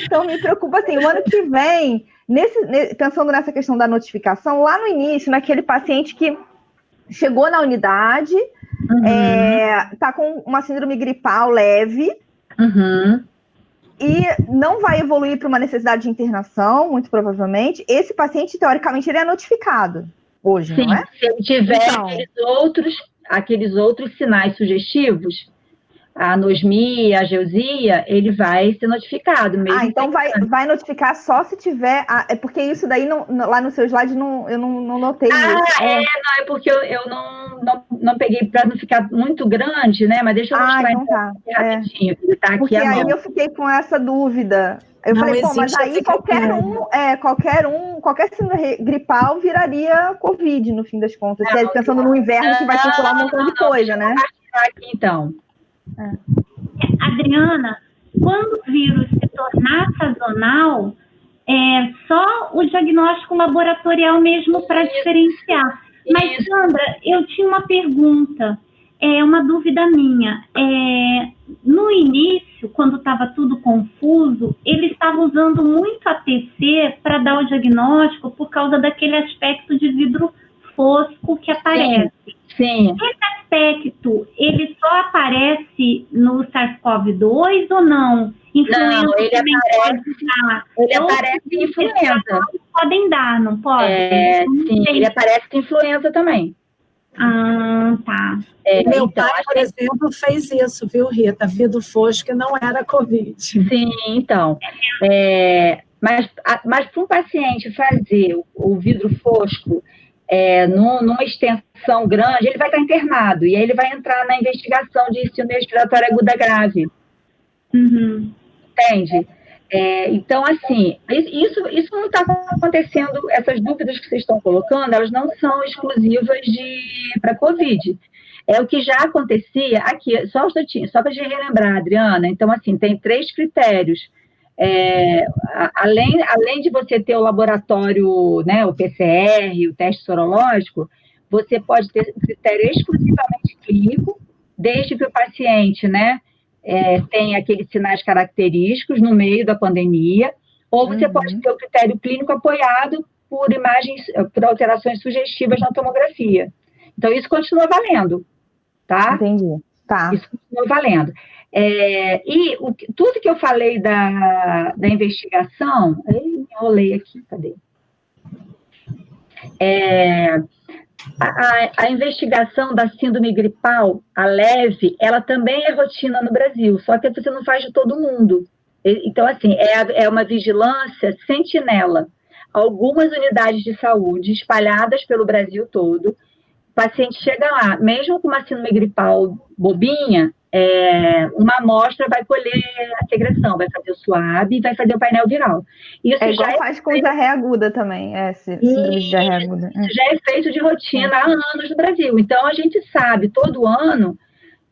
Então, me preocupa assim, o ano que vem, pensando nessa questão da notificação, lá no início, naquele paciente que chegou na unidade... tá com uma síndrome gripal leve e não vai evoluir para uma necessidade de internação, muito provavelmente. Esse paciente, teoricamente, ele é notificado hoje, não é? Se ele tiver aqueles outros sinais sugestivos, a anosmia, a geusia, ele vai ser notificado mesmo. Então vai notificar só se tiver... É porque isso daí, lá no seu slide, eu não notei isso. É porque eu não peguei para não ficar muito grande, né? Mas deixa eu mostrar rapidinho. Tá aqui porque aí eu fiquei com essa dúvida. Eu falei, mas aí qualquer síndrome gripal viraria Covid, no fim das contas. Pensando no inverno que vai circular um montão de coisa, né? Vou compartilhar aqui, então. Adriana, quando o vírus se tornar sazonal, só o diagnóstico laboratorial mesmo para diferenciar. Mas, Sandra, eu tinha uma pergunta, uma dúvida minha. No início, quando estava tudo confuso, eles estavam usando muito ATC para dar o diagnóstico por causa daquele aspecto de vidro fosco que aparece. Sim. Esse aspecto, ele só aparece no SARS-CoV-2 ou não? Influenza não, ele aparece em influenza. Podem dar, não pode? Sim, ele aparece em influenza também. Tá. Meu pai, por exemplo, fez isso, viu, Rita? Vidro fosco não era Covid. Sim, então. Mas para um paciente fazer o vidro fosco numa extensão grande, ele vai estar internado, e aí ele vai entrar na investigação de síndrome respiratória aguda grave. Entende? Então, assim, isso não está acontecendo, essas dúvidas que vocês estão colocando, elas não são exclusivas para COVID. É o que já acontecia aqui, só para te relembrar, Adriana. Então, assim, tem 3 critérios. Além de você ter o laboratório, né, o PCR, o teste sorológico, você pode ter um critério exclusivamente clínico, desde que o paciente, né, tenha aqueles sinais característicos no meio da pandemia, ou você pode ter o critério clínico apoiado por imagens, por alterações sugestivas na tomografia. Então, isso continua valendo, tá? Entendi, tá. Isso continua valendo. Tudo que eu falei da investigação, me enrolei aqui, cadê? A investigação da síndrome gripal, a leve, ela também é rotina no Brasil, só que você não faz de todo mundo. Então, assim, é uma vigilância sentinela. Algumas unidades de saúde espalhadas pelo Brasil todo, o paciente chega lá, mesmo com uma síndrome gripal bobinha, uma amostra vai colher a secreção, vai fazer o SWAB e vai fazer o painel viral. Isso igual faz com diarreia aguda também, síndrome de diarreia aguda. Isso já é feito de rotina há anos no Brasil. Então, a gente sabe, todo ano,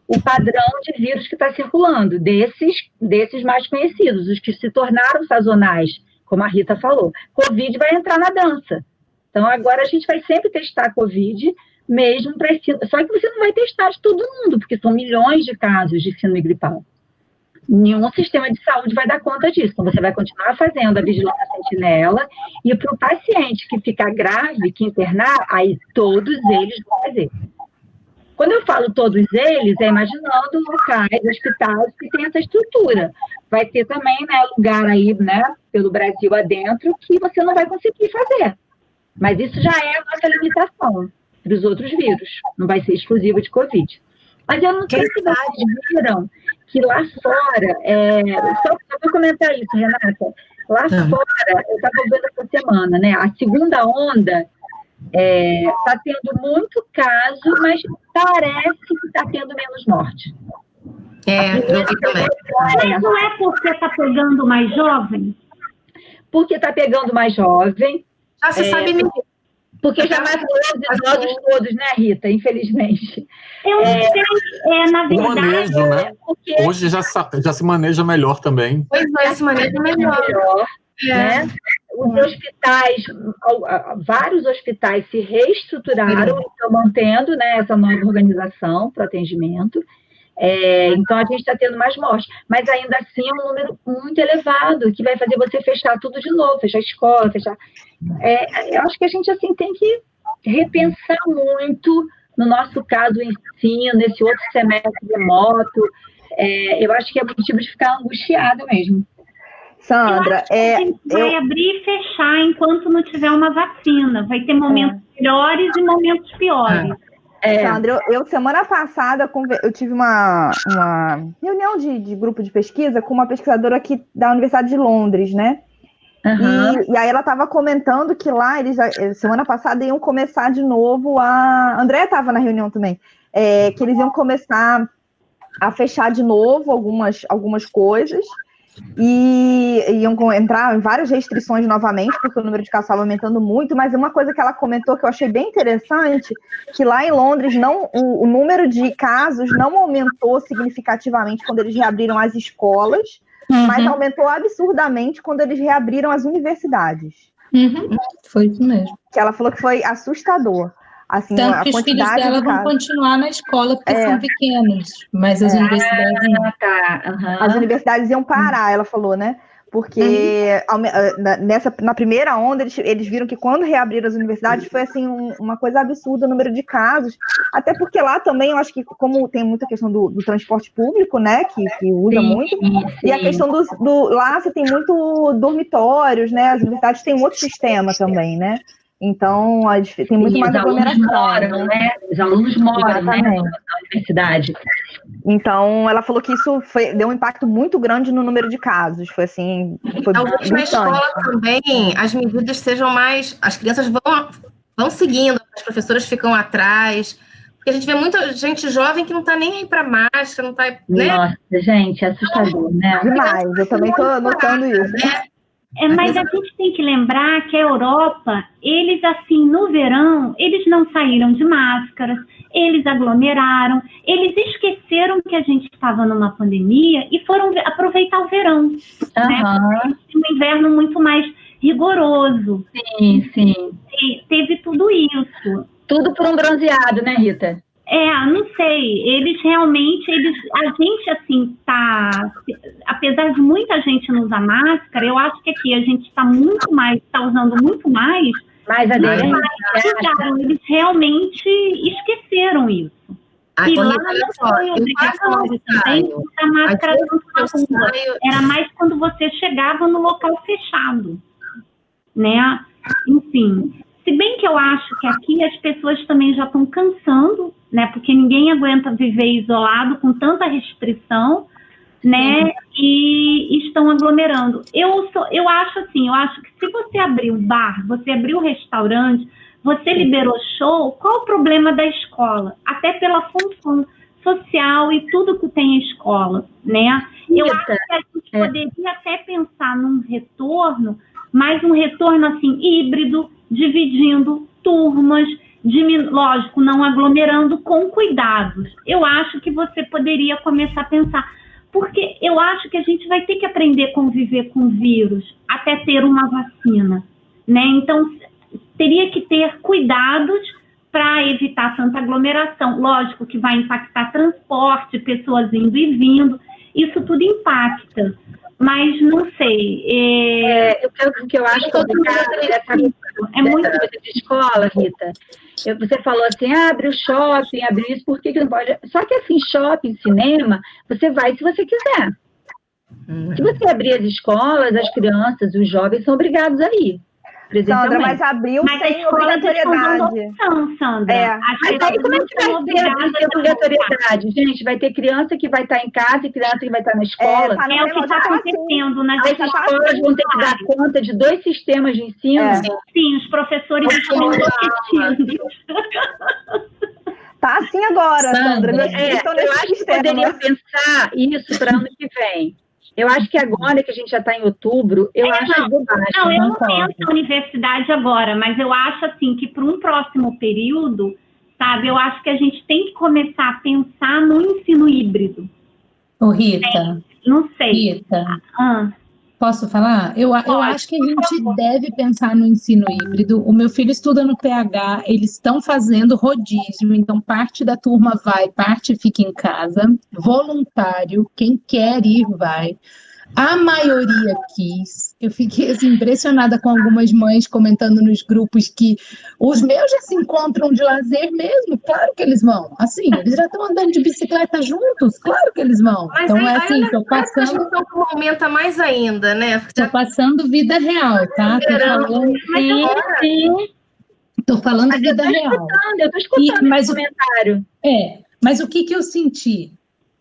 o padrão de vírus que está circulando, desses mais conhecidos, os que se tornaram sazonais, como a Rita falou. Covid vai entrar na dança. Então, agora a gente vai sempre testar Covid, mesmo para esse... Só que você não vai testar de todo mundo, porque são milhões de casos de síndrome gripal. Nenhum sistema de saúde vai dar conta disso. Então, você vai continuar fazendo a vigilância sentinela, e para o paciente que ficar grave, que internar, aí todos eles vão fazer. Quando eu falo todos eles, é imaginando locais, hospitais que tem essa estrutura. Vai ter também, né, lugar aí, né, pelo Brasil adentro, que você não vai conseguir fazer. Mas isso já é a nossa limitação para os outros vírus. Não vai ser exclusivo de Covid. Mas eu não sei se vocês viram que lá fora, só vou comentar isso, Renata, lá fora, eu estava vendo essa semana, né, a segunda onda está tendo muito caso, mas parece que está tendo menos morte. Eu vi também. Mas não é porque está pegando mais jovem? Porque está pegando mais jovem. Já se sabe mesmo. Porque já matou os idosos todos, né, Rita? Infelizmente. Eu sei, na verdade... O manejo, né? Hoje já se maneja melhor também. Pois é, se maneja melhor. Né? Os hospitais, vários hospitais se reestruturaram e estão mantendo, né, essa nova organização para o atendimento. Então, a gente está tendo mais mortes. Mas, ainda assim, é um número muito elevado, que vai fazer você fechar tudo de novo, fechar a escola, fechar... eu acho que a gente, assim, tem que repensar muito, no nosso caso, o ensino, nesse outro semestre remoto. Eu acho que é motivo de ficar angustiado mesmo. Sandra, a gente vai abrir e fechar enquanto não tiver uma vacina. Vai ter momentos melhores e momentos piores. Sandra, eu semana passada eu tive uma reunião de grupo de pesquisa com uma pesquisadora aqui da Universidade de Londres, né? E aí ela estava comentando que lá, eles semana passada iam começar de novo a Andréia estava na reunião também, que eles iam começar a fechar de novo algumas coisas, e iam entrar em várias restrições novamente, porque o número de casos estava aumentando muito, mas uma coisa que ela comentou que eu achei bem interessante, que lá em Londres o número de casos não aumentou significativamente quando eles reabriram as escolas, mas aumentou absurdamente quando eles reabriram as universidades. Foi isso mesmo. Que ela falou que foi assustador. Assim, tanto que os filhos dela vão continuar na escola porque são pequenos, mas as universidades não. As universidades iam parar, ela falou, né? Porque na primeira onda eles viram que quando reabriram as universidades foi assim uma coisa absurda o número de casos, até porque lá também eu acho que como tem muita questão do transporte público, né, que usa muito, e a questão lá você tem muito dormitórios, né, as universidades têm um outro sistema também, né? Então, tem muito mais aglomeração. Os alunos moram, né, na universidade. Então, ela falou que isso deu um impacto muito grande no número de casos. Foi assim, talvez na escola também as medidas sejam mais... As crianças vão seguindo, as professoras ficam atrás. Porque a gente vê muita gente jovem que não está nem aí para máscara, não está... Né? Nossa, gente, é assustador, né? Demais, eu também estou notando isso. Mas a gente tem que lembrar que a Europa, eles assim, no verão, eles não saíram de máscaras, eles aglomeraram, eles esqueceram que a gente estava numa pandemia e foram aproveitar o verão. Né? Um inverno muito mais rigoroso. Sim. E teve tudo isso. Tudo por um bronzeado, né, Rita? Não sei, eles realmente, a gente assim apesar de muita gente não usar máscara, eu acho que aqui a gente está usando muito mais, eles realmente esqueceram isso. E lá não foi obrigatório também, a máscara não rua, era mais quando você chegava no local fechado, né? Enfim, se bem que eu acho que aqui as pessoas também já estão cansando, né? Porque ninguém aguenta viver isolado com tanta restrição, né? E estão aglomerando. Eu acho que se você abrir o bar, você abrir o restaurante, você liberou show, qual o problema da escola? Até pela função social e tudo que tem a escola, né? Eu acho que a gente poderia até pensar num retorno, mas um retorno assim híbrido, dividindo turmas, lógico, não aglomerando, com cuidados. Eu acho que você poderia começar a pensar, porque eu acho que a gente vai ter que aprender a conviver com o vírus até ter uma vacina, né? Então, teria que ter cuidados para evitar tanta aglomeração. Lógico que vai impactar transporte, pessoas indo e vindo, isso tudo impacta, mas não sei. O que eu acho complicado é muito de escola, Rita. Você falou assim, abre o shopping, abre isso, por que não pode? Só que assim, shopping, cinema, você vai se você quiser. Se você abrir as escolas, as crianças, os jovens são obrigados a ir. Sandra, mas abriu sem obrigatoriedade. Sandra. Mas aí como é que vai ter obrigatoriedade? Gente, vai ter criança que vai estar em casa e criança que vai estar na escola. É o que está acontecendo nas escolas vão ter que dar conta de 2 sistemas de ensino. Sim, os professores estão enlouquecidos. Tá assim agora, Sandra. Eu acho que poderia pensar isso para ano que vem. Eu acho que agora que a gente já está em outubro, eu acho bobagem. Não, eu não penso na universidade agora, mas eu acho assim que para um próximo período, sabe, eu acho que a gente tem que começar a pensar no ensino híbrido. Ô, Rita. Não sei. Rita. Posso falar? Eu acho que a gente deve pensar no ensino híbrido. O meu filho estuda no PH, eles estão fazendo rodízio, então parte da turma vai, parte fica em casa, voluntário, quem quer ir vai. A maioria quis. Eu fiquei assim, impressionada com algumas mães comentando nos grupos que os meus já se encontram de lazer mesmo, claro que eles vão. Assim, eles já estão andando de bicicleta juntos, claro que eles vão. Mas então aí, é assim, estou passando... Então aumenta mais ainda, né? Estou passando vida real, tá? Estou falando vida real. Eu estou escutando esse comentário. Mas o que eu senti?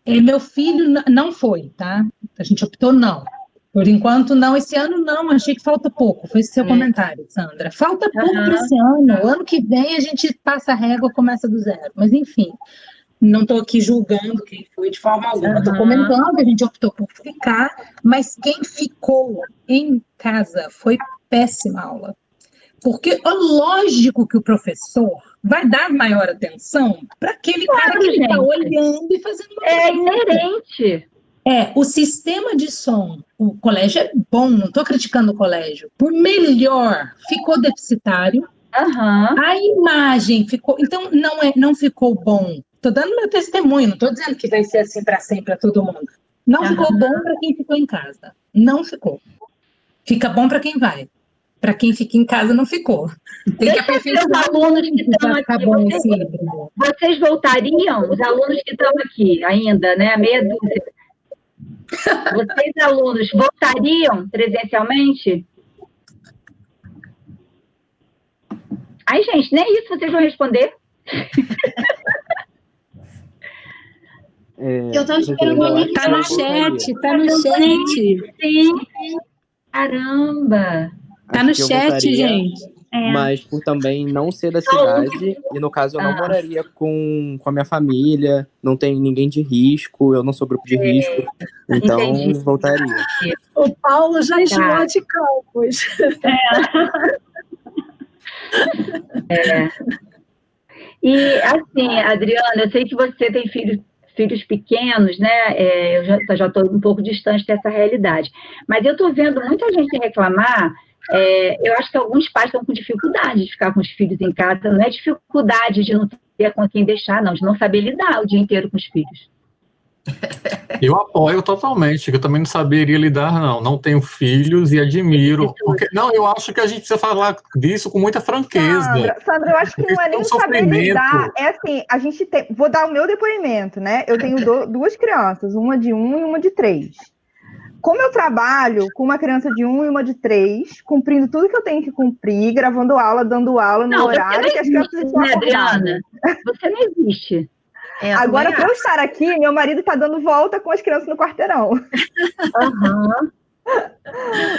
Meu filho não foi, tá? A gente optou não. Por enquanto, não. Esse ano, não. Achei que falta pouco. Foi esse seu comentário, Sandra. Falta pouco para esse ano. O ano que vem, a gente passa a régua, começa do zero. Mas, enfim, não estou aqui julgando quem foi de forma alguma. Estou comentando que a gente optou por ficar, mas quem ficou em casa foi péssima aula. Porque é lógico que o professor vai dar maior atenção para aquele cara que ele está olhando e fazendo uma coisa. É inerente. O sistema de som, o colégio é bom, não estou criticando o colégio, por melhor, ficou deficitário, a imagem ficou, então não ficou bom. Estou dando meu testemunho, não estou dizendo que vai ser assim para sempre para todo mundo. Não ficou bom para quem ficou em casa, não ficou. Fica bom para quem vai. Para quem fica em casa, não ficou. Tem que aperfeiçoar os alunos que estão aqui. Vocês voltariam, os alunos que estão aqui ainda, né? Meia dúzia. Vocês, alunos, voltariam presencialmente? Ai, gente, nem isso vocês vão responder. Eu estou esperando o link. Tá no chat, tá no chat. Sim. Caramba. Tá no chat, gente. Mas por também não ser da cidade, e no caso eu não moraria com a minha família, não tem ninguém de risco, eu não sou grupo de risco, então voltaria. O Paulo já enjoou de Campos. E assim, Adriana, eu sei que você tem filhos pequenos, né? Eu já estou um pouco distante dessa realidade, mas eu estou vendo muita gente reclamar. Eu acho que alguns pais estão com dificuldade de ficar com os filhos em casa. Não é dificuldade de não ter com quem deixar, não, de não saber lidar o dia inteiro com os filhos. Eu apoio totalmente, que eu também não saberia lidar, não. Não tenho filhos e admiro. Porque, não, eu acho que a gente precisa falar disso com muita franqueza. Sandra, eu acho que não é nem saber lidar. É assim, a gente tem... Vou dar o meu depoimento, né? Eu tenho duas crianças, uma de 1 e uma de 3. Como eu trabalho com uma criança de 1 e uma de 3, cumprindo tudo que eu tenho que cumprir, gravando aula, dando aula no horário que as crianças estão Adriana, você não existe. Agora, para eu estar aqui, meu marido está dando volta com as crianças no quarteirão.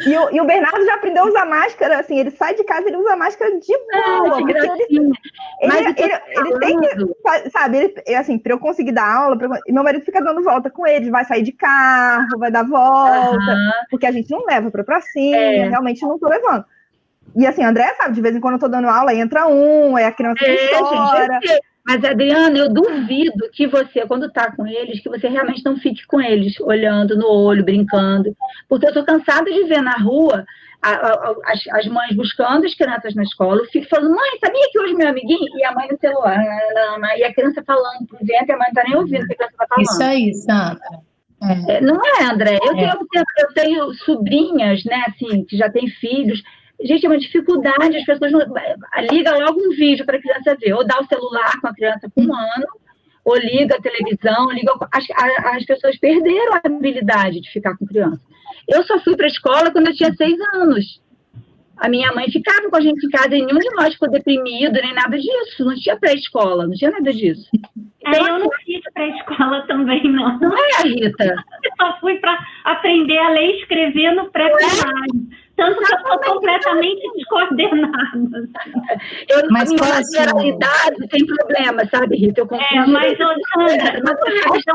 E o Bernardo já aprendeu a usar máscara, assim, ele sai de casa e ele usa máscara de boa. Ele tem que, sabe, assim, para eu conseguir dar aula, meu marido fica dando volta com ele, vai sair de carro, vai dar volta, porque a gente não leva para pracinha, realmente não estou levando. E assim, a Andréia sabe, de vez em quando eu tô dando aula, entra aí a criança chora. Gente, mas, Adriana, eu duvido que você, quando tá com eles, que você realmente não fique com eles, olhando no olho, brincando. Porque eu tô cansada de ver na rua as mães buscando as crianças na escola. Eu fico falando, mãe, sabia que hoje meu amiguinho? E a mãe no celular. E a criança falando pro vento, e a mãe não tá nem ouvindo o que a criança tá falando. Isso aí, Sandra. Não é, André? Eu tenho sobrinhas, né, assim, que já têm filhos. Gente, é uma dificuldade, as pessoas não... Liga logo um vídeo para a criança ver, ou dá o celular com a criança com 1 ano, ou liga a televisão, as pessoas perderam a habilidade de ficar com criança. Eu só fui para a escola quando eu tinha 6 anos. A minha mãe ficava com a gente em casa e nenhum de nós ficou deprimido, nem nada disso. Não tinha pré-escola, não tinha nada disso. Então, eu não fiz pré-escola também, não. Não é, Rita? Eu só fui para aprender a ler e escrever no pré-primário. Tanto que eu estou completamente descoordenada. Mas com a realidade tem problema, sabe, Rita? Eu confundo. Mas, Sandra,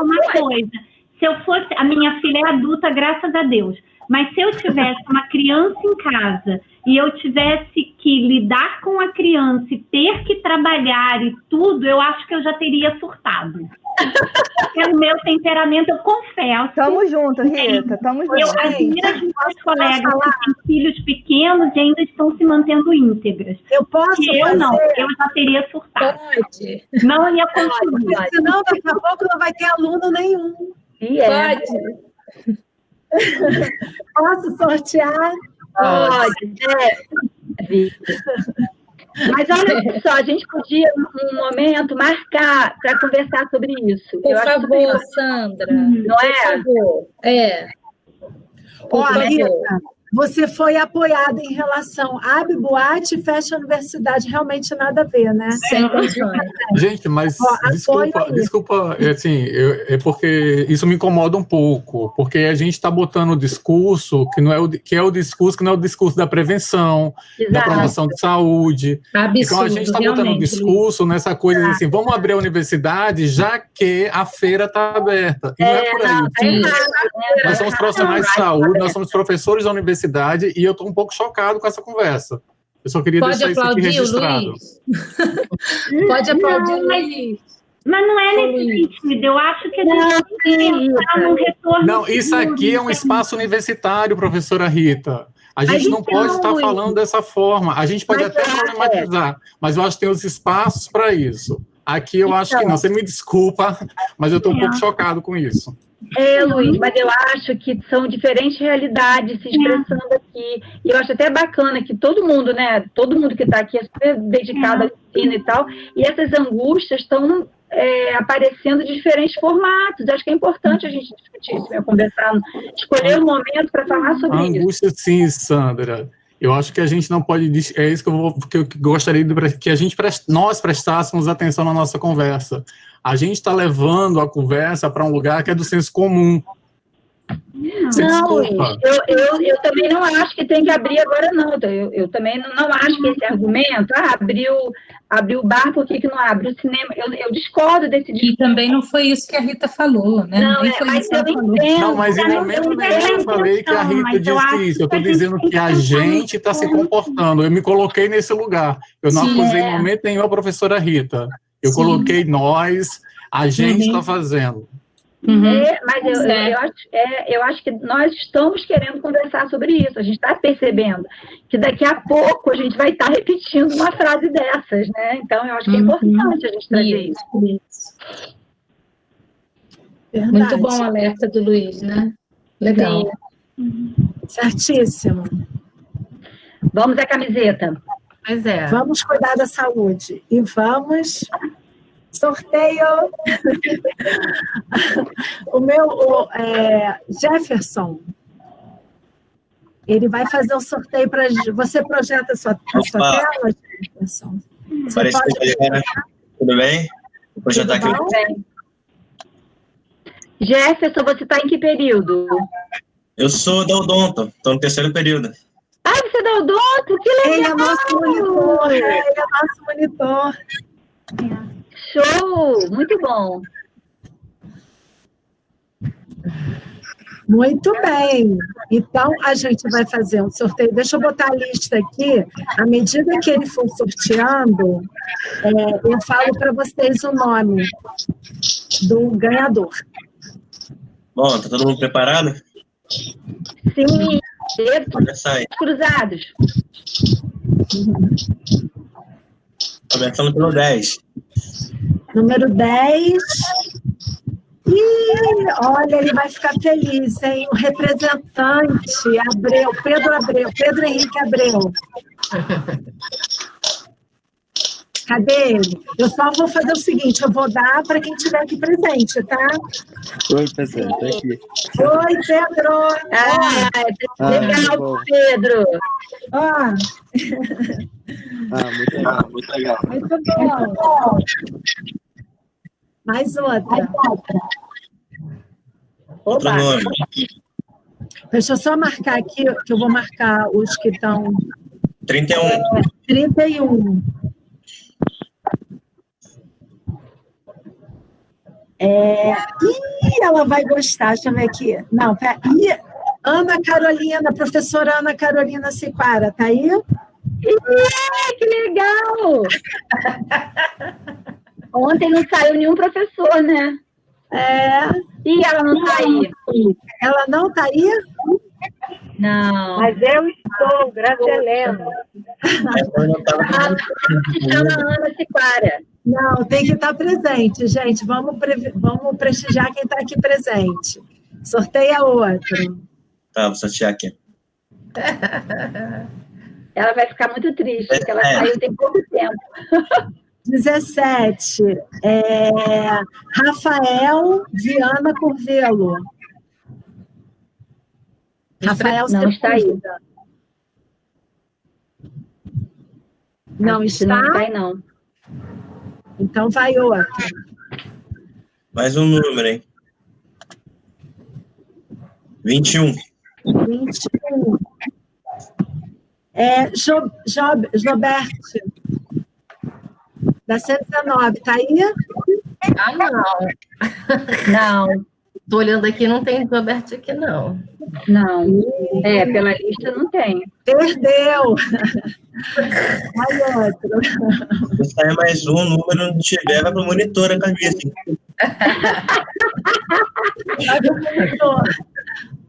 uma coisa. Se eu fosse... A minha filha é adulta, graças a Deus. Mas se eu tivesse uma criança em casa e eu tivesse que lidar com a criança e ter que trabalhar e tudo, eu acho que eu já teria surtado. Pelo meu temperamento, eu confesso. Tamo junto, Rita, tamo junto. Eu admiro as minhas colegas que têm filhos pequenos e ainda estão se mantendo íntegras. Eu posso eu não, eu já teria surtado. Pode. Não ia conseguir. Senão, daqui a pouco não vai ter aluno nenhum. Pode. Posso sortear? Pode. Mas olha só, a gente podia, num momento, marcar para conversar sobre isso. Por favor, Sandra. Não é? Por favor. Rita, você foi apoiada em relação a abre boate e fecha a universidade. Realmente nada a ver, né? Sem condições. Gente, mas desculpa, assim, é porque isso me incomoda um pouco, porque a gente está botando o discurso que não é o discurso da prevenção, da promoção de saúde. Absurdo, então a gente está botando o discurso nessa coisa assim, vamos abrir a universidade já que a feira está aberta. E não é por aí. Nós somos profissionais de saúde, nós somos professores da universidade e eu estou um pouco chocado com essa conversa. Eu só queria deixar isso aqui registrado. Pode aplaudir o Luiz. Mas não é nesse sentido. Eu acho que a gente tem que pensar num retorno. Não, isso aqui é um espaço universitário, professora Rita. A gente não pode estar falando dessa forma. A gente pode até problematizar, mas eu acho que tem os espaços para isso. Aqui eu acho que não. Você me desculpa, mas eu estou um pouco chocado com isso. Luiz, mas eu acho que são diferentes realidades se expressando aqui. E eu acho até bacana que todo mundo, né? Todo mundo que está aqui é super dedicado à ensino e tal. E essas angústias estão aparecendo de diferentes formatos. Eu acho que é importante a gente discutir isso, conversar, escolher um momento para falar sobre isso. Angústia, sim, Sandra. Eu acho que a gente não pode... É isso que eu gostaria que nós prestássemos atenção na nossa conversa. A gente está levando a conversa para um lugar que é do senso comum. Não, eu também não acho que tem que abrir agora, não. Eu também não acho que esse argumento, abriu o bar, por que não abre o cinema? Eu discordo desse discurso. E também não foi isso que a Rita falou, né? Não, mas eu entendo. Não, mas em momento nenhum eu falei que a Rita disse isso. Eu estou dizendo que a gente está se comportando. Eu me coloquei nesse lugar. Eu não acusei em momento nenhum a professora Rita. Eu coloquei nós, a gente está fazendo. Mas eu acho que nós estamos querendo conversar sobre isso. A gente está percebendo que daqui a pouco a gente vai estar repetindo uma frase dessas, né? Então, eu acho que é importante a gente trazer isso. Muito bom o alerta do Luiz, né? Legal. Certíssimo. Vamos à camiseta. Pois é. Vamos cuidar da saúde. E vamos... Sorteio. O meu Jefferson, ele vai fazer um sorteio para você. Projeta a sua tela, Jefferson. Tudo bem? Vou projetar aqui. Jefferson, você está em que período? Eu sou da Odonto, estou no 3º período. Você é da Odonto? Que legal! Ele é nosso monitor. Show! Muito bom. Muito bem. Então, a gente vai fazer um sorteio. Deixa eu botar a lista aqui. À medida que ele for sorteando, eu falo para vocês o nome do ganhador. Bom, tá todo mundo preparado? Sim. Dedos cruzados. Começando pelo 10. Número 10. Ih, olha, ele vai ficar feliz, hein? O representante, Abreu, Pedro Henrique Abreu. Cadê ele? Eu só vou fazer o seguinte, eu vou dar para quem estiver aqui presente, tá? Oi, pessoal, tô aqui. Oi, Pedro! Legal, Pedro! Muito legal, muito legal. Muito bom! Mais outra. Outro nome. Deixa eu só marcar aqui, que eu vou marcar os que estão... 31. 31. Ih, ela vai gostar, deixa eu ver aqui. Não, pera. Ih, Ana Carolina, professora Ana Carolina Siquara, tá aí? Que legal! Ontem não saiu nenhum professor, né? E ela não tá aí. Ela não tá aí? Não. Mas eu estou, Gracielena. Se chama Ana Siquara. Não, tem que estar presente, gente. Vamos prestigiar quem está aqui presente. Sorteia outro. Tá, vou sortear aqui. Ela vai ficar muito triste, porque ela saiu tem pouco tempo. 17. Rafael Viana Curvelo. Rafael não está aí. Não está? Não está aí, não. Então vai outro. Mais um número, hein? 21. 21. Joberte. Da 119, tá aí? Não. Tô olhando aqui, não tem Joberte aqui, não. Não. Pela lista não tem. Perdeu. Vai outro. Se sair mais um número, não tiver, vai pro monitor a camisa.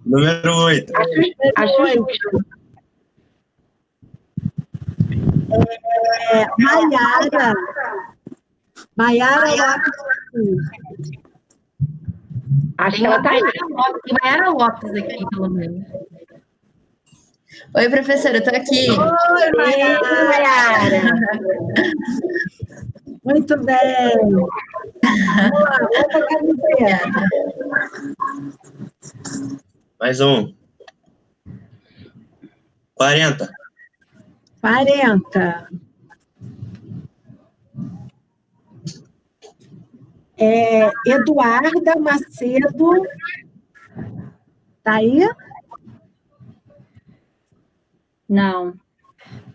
Número 8. Acho justo. Maiara Lopes. Acho que ela tá aí. Maiara Lopes aqui, pelo menos. Oi, professora, eu tô aqui. Oi, Maiara. Muito bem. Vamos lá, vamos pra camiseta. Mais um. 40. 40. Eduarda Macedo. Tá aí? Não.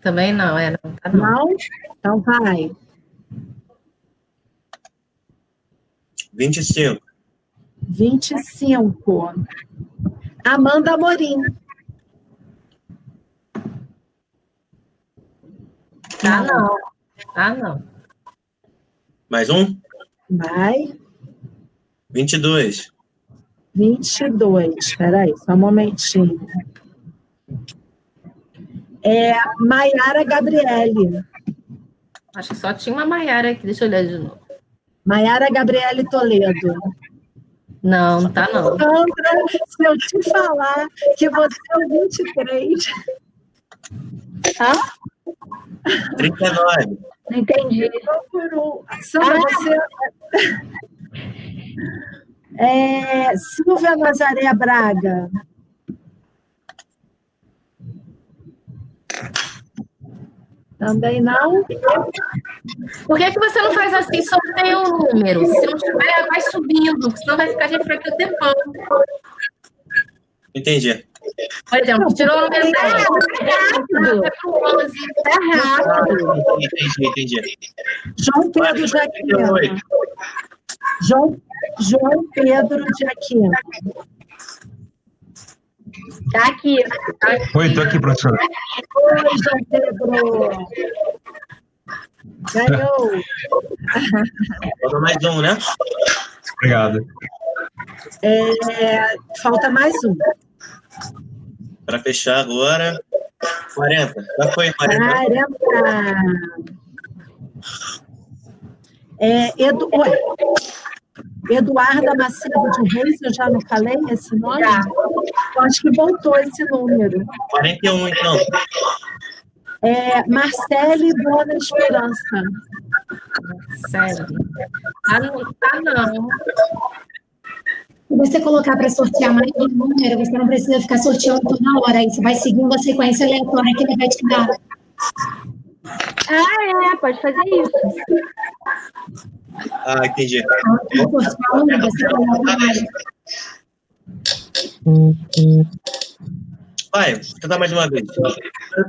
Também não, não tá não. Não? Então vai. 25. 25. Amanda Amorim. Não. Mais um? Vai. 22. 22. Espera aí, só um momentinho. Maiara Gabriele. Acho que só tinha uma Maiara aqui, deixa eu olhar de novo. Maiara Gabriele Toledo. Não tá não. Sandra, se eu te falar que você é o 23. Hã? 39. Não entendi. Sandra, você... Silvia Nazaré Braga. Também não. Por que você não faz assim, sorteia um número? Se não tiver, vai subindo, senão a gente vai ter tempão. Entendi. Por exemplo, tirou o número 10, vai pro 11. Tá rápido. Entendi. João Pedro de Aquino. João Pedro de Aquino. Tá aqui. Oi, tô aqui, professora. Oi, João Pedro. Ganhou. Falta mais um, né? Obrigado. Falta mais um. Para fechar agora, 40. Já foi 40. 40. Eduarda Macedo de Reis, eu já não falei esse nome? Já. Eu acho que voltou esse número. 41, então. Marcele Dona Esperança. Marcele. Não. Se você colocar para sortear mais um número, você não precisa ficar sorteando toda hora. Aí você vai seguindo a sequência aleatória que ele vai te dar. Pode fazer isso. Entendi. Vai, vou tentar mais uma vez.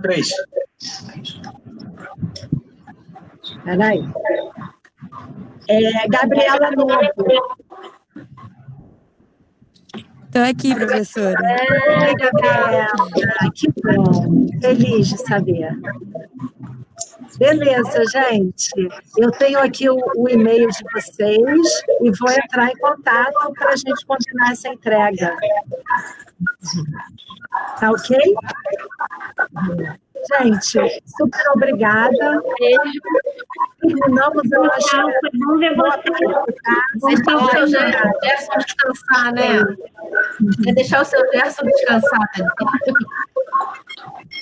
3. Peraí. Gabriela Novo. Estou aqui, professora. Gabriela. Que bom. Feliz de saber. Beleza, gente. Eu tenho aqui o e-mail de vocês e vou entrar em contato para a gente combinar essa entrega. Tá ok? Gente, super obrigada. Beijo. Terminamos, eu acho. Vamos ver você. Deixar o seu Gerson descansar, né? Deixar o seu Gerson descansar.